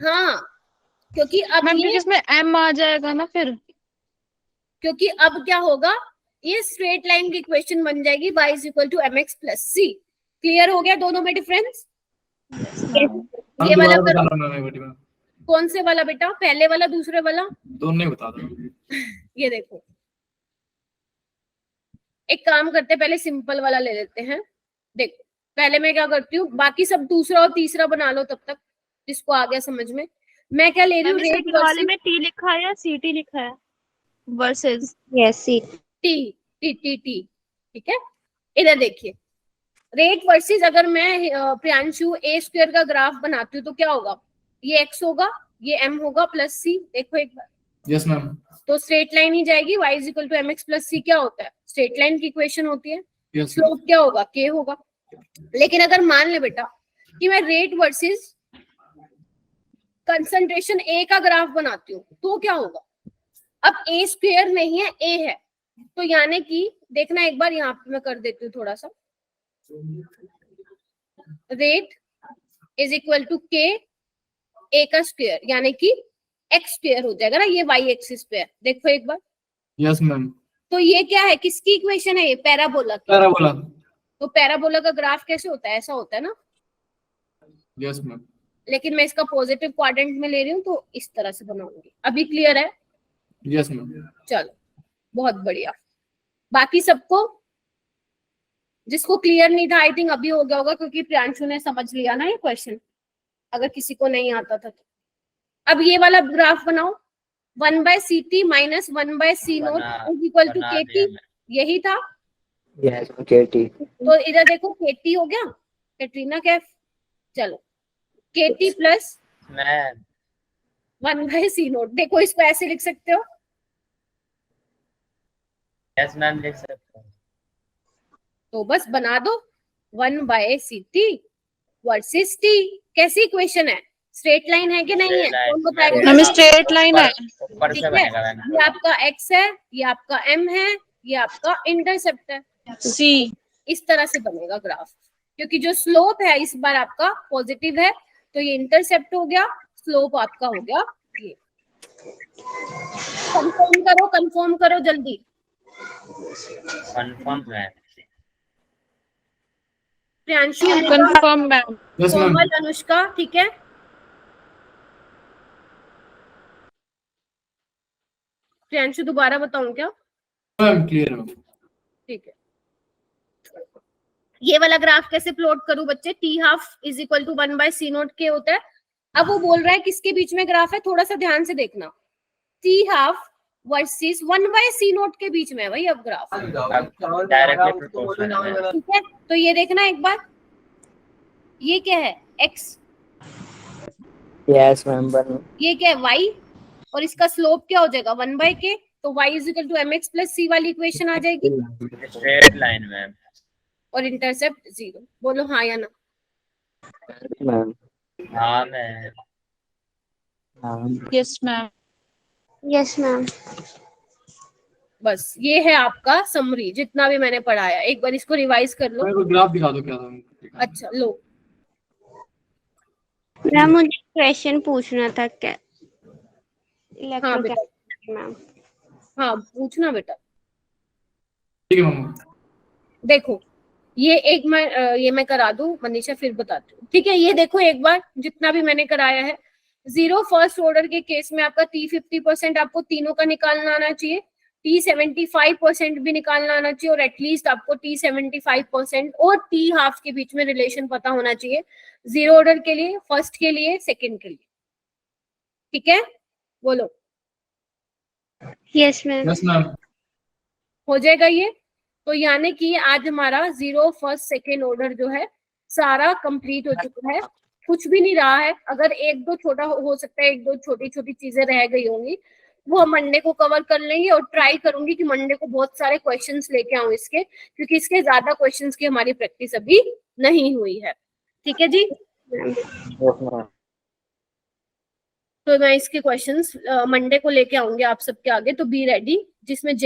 B: हाँ, क्योंकि अब
C: मैम
B: ये,
C: क्योंकि इसमें एम आ जाएगा ना फिर।
B: क्योंकि अब क्या होगा, ये स्ट्रेट लाइन की इक्वेशन बन जाएगी y = mx + c। क्लियर हो गया दोनों में डिफरेंस?
D: हम
B: ये वाला
D: दोबारा
B: करो।
D: बताना मैम, बेटी मैम
B: कौन से वाला बेटा, पहले वाला दूसरे वाला?
D: दोनों ही बता दो।
B: ये देखो, एक काम करते, पहले सिंपल वाला ले लेते हैं। देखो पहले मैं क्या करती हूँ, बाकी सब दूसरा और तीसरा बना लो तब तक, जिसको आ गया समझ में। मैं क्या ले रही हूँ, रेट
C: वाले में टी लिखा है या सीटी लिखा है versus?
F: Yes, see.
B: T T T T, ठीक है। इधर देखिए, रेट वर्सेस अगर मैं प्रियांशु ए स्क्वायर का ग्राफ बनाती हूँ तो क्या होगा, ये एक्स होगा, ये एम होगा प्लस सी। देखो एक बार,
D: यस मैम।
B: तो स्ट्रेट लाइन ही जाएगी। y = mx + c क्या होता है, स्ट्रेट लाइन की इक्वेशन होती है।
D: यस
B: स्लोप क्या होगा, k होगा। लेकिन अगर मान ले बेटा कि मैं रेट वर्सेस कंसंट्रेशन ए का ग्राफ बनाती हूँ तो क्या होगा। अब ए स्क्वायर नहीं है, ए है, तो यानी कि देखना एक बार, यहाँ पे मैं कर देती हूँ थोड़ा सा। रेट = k ए का स्क्वायर, यानी कि एक्स स्क्वायर हो जाएगा ना, ये वाई एक्सिस पे है। देखो एक बार,
D: यस मैम।
B: तो ये क्या है, किसकी इक्वेशन है, ये पैराबोला की।
D: पैराबोला।
B: तो पैराबोला का ग्राफ कैसे होता है, ऐसा होता है ना।
D: Yes ma'am.
B: लेकिन मैं इसका पॉजिटिव क्वाड्रेंट में ले रही हूँ तो इस तरह से बनाऊंगी। अभी क्लियर है?
D: Yes ma'am.
B: चलो बहुत बढ़िया। बाकी सबको, जिसको क्लियर नहीं था, आई थिंक अभी हो गया होगा, क्योंकि प्रियांशु ने समझ लिया ना ये क्वेश्चन, अगर किसी को नहीं आता था तो। अब ये वाला ग्राफ बनाओ, 1/CT - 1/C0 = KT, यही था।
G: यस केटी।
B: तो इधर देखो, KT हो गया, कैटरीना कैफ। चलो KT +
A: मैम
B: 1/C0। देखो इसको ऐसे लिख सकते हो,
A: यस मैम लिख सकते हो।
B: तो बस बना दो 1/CT वर्सेस T। कैसी इक्वेशन है, स्ट्रेट लाइन है कि नहीं है, कौन बताएगा?
C: मैम स्ट्रेट लाइन है।
A: ऊपर
B: ठीक
A: से
B: है,
A: बनेगा मैम।
B: ये आपका x है, ये आपका m है, ये आपका इंटरसेप्ट है।
C: सी।
B: इस तरह से बनेगा ग्राफ, क्योंकि जो स्लोप है इस बार आपका पॉजिटिव है, तो ये इंटरसेप्ट हो गया, स्लोप आपका हो गया ये। कंफर्म करो जल्दी।
A: कंफर्म है।
B: Priyanshu,
C: confirm ma'am.
D: Yes ma'am.
B: Komal, Anushka, ठीक है। प्रियांशु दोबारा बताऊं क्या?
D: मैम क्लियर है।
B: ठीक है। ये वाला ग्राफ कैसे प्लॉट करूं बच्चे? T half is equal to 1/c0 K होता है। अब वो बोल रहा है किसके बीच में ग्राफ है, थोड़ा सा ध्यान से देखना। टी हाफ वर्सेस 1/c0 के बीच में है भाई अब ग्राफ,
A: डायरेक्टली प्रोपोर्शनल है।
B: ठीक है। तो ये देखना एक बार, ये क्या है x,
G: यस मैम बन
B: ये क्या है y, और इसका स्लोप क्या हो जाएगा 1/k। तो y is equal to mx plus c वाली इक्वेशन आ जाएगी,
A: स्ट्रेट लाइन मैम।
B: और इंटरसेप्ट 0। बोलो हाँ या ना।
G: मैम
A: हाँ ma'am.
C: Yes ma'am.
F: Yes ma'am.
B: बस ये है आपका समरी, जितना भी मैंने पढ़ाया। एक बार इसको रिवाइज कर लो।
D: मेरे को ग्राफ दिखा दो क्या था।
B: अच्छा लो,
F: मैम मुझे क्वेश्चन पूछना था क्या?
B: हाँ बेटा,
F: मैम
B: हाँ पूछना बेटा।
D: ठीक है मैम।
B: देखो ये एक मैं करा दूं मनीषा, फिर बताती हूँ, ठीक है। ये देखो एक बार जितना भी मैंने कराया है, 0 फर्स्ट ऑर्डर के केस में आपका t 50% आपको तीनों का निकालना आना चाहिए, t 75% भी निकालना आना चाहिए, और एटलीस्ट आपको t 75% और t हाफ के बीच में रिलेशन पता होना चाहिए, 0 ऑर्डर के लिए, फर्स्ट के लिए, सेकंड के लिए, ठीक है। बोलो
F: यस मैम।
D: Yes ma'am.
B: हो जाएगा ये। तो यानी कि आज हमारा 0 फर्स्ट सेकेंड ऑर्डर जो है सारा कंप्लीट हो चुका है, कुछ भी नहीं रहा है। अगर एक दो छोटा हो सकता है, एक दो छोटी छोटी चीजें रह गई होंगी, वो हम मंडे को कवर कर लेंगे, और ट्राई करूंगी कि मंडे को बहुत सारे क्वेश्चंस लेके आऊं इसके, क्योंकि इसके ज्यादा क्वेश्चंस की हमारी प्रैक्टिस अभी नहीं हुई है, ठीक है जी। तो मैं इसके क्वेश्चंस मंडे को लेके आऊंगी आप सबके आगे, तो बी रेडी, जिसमें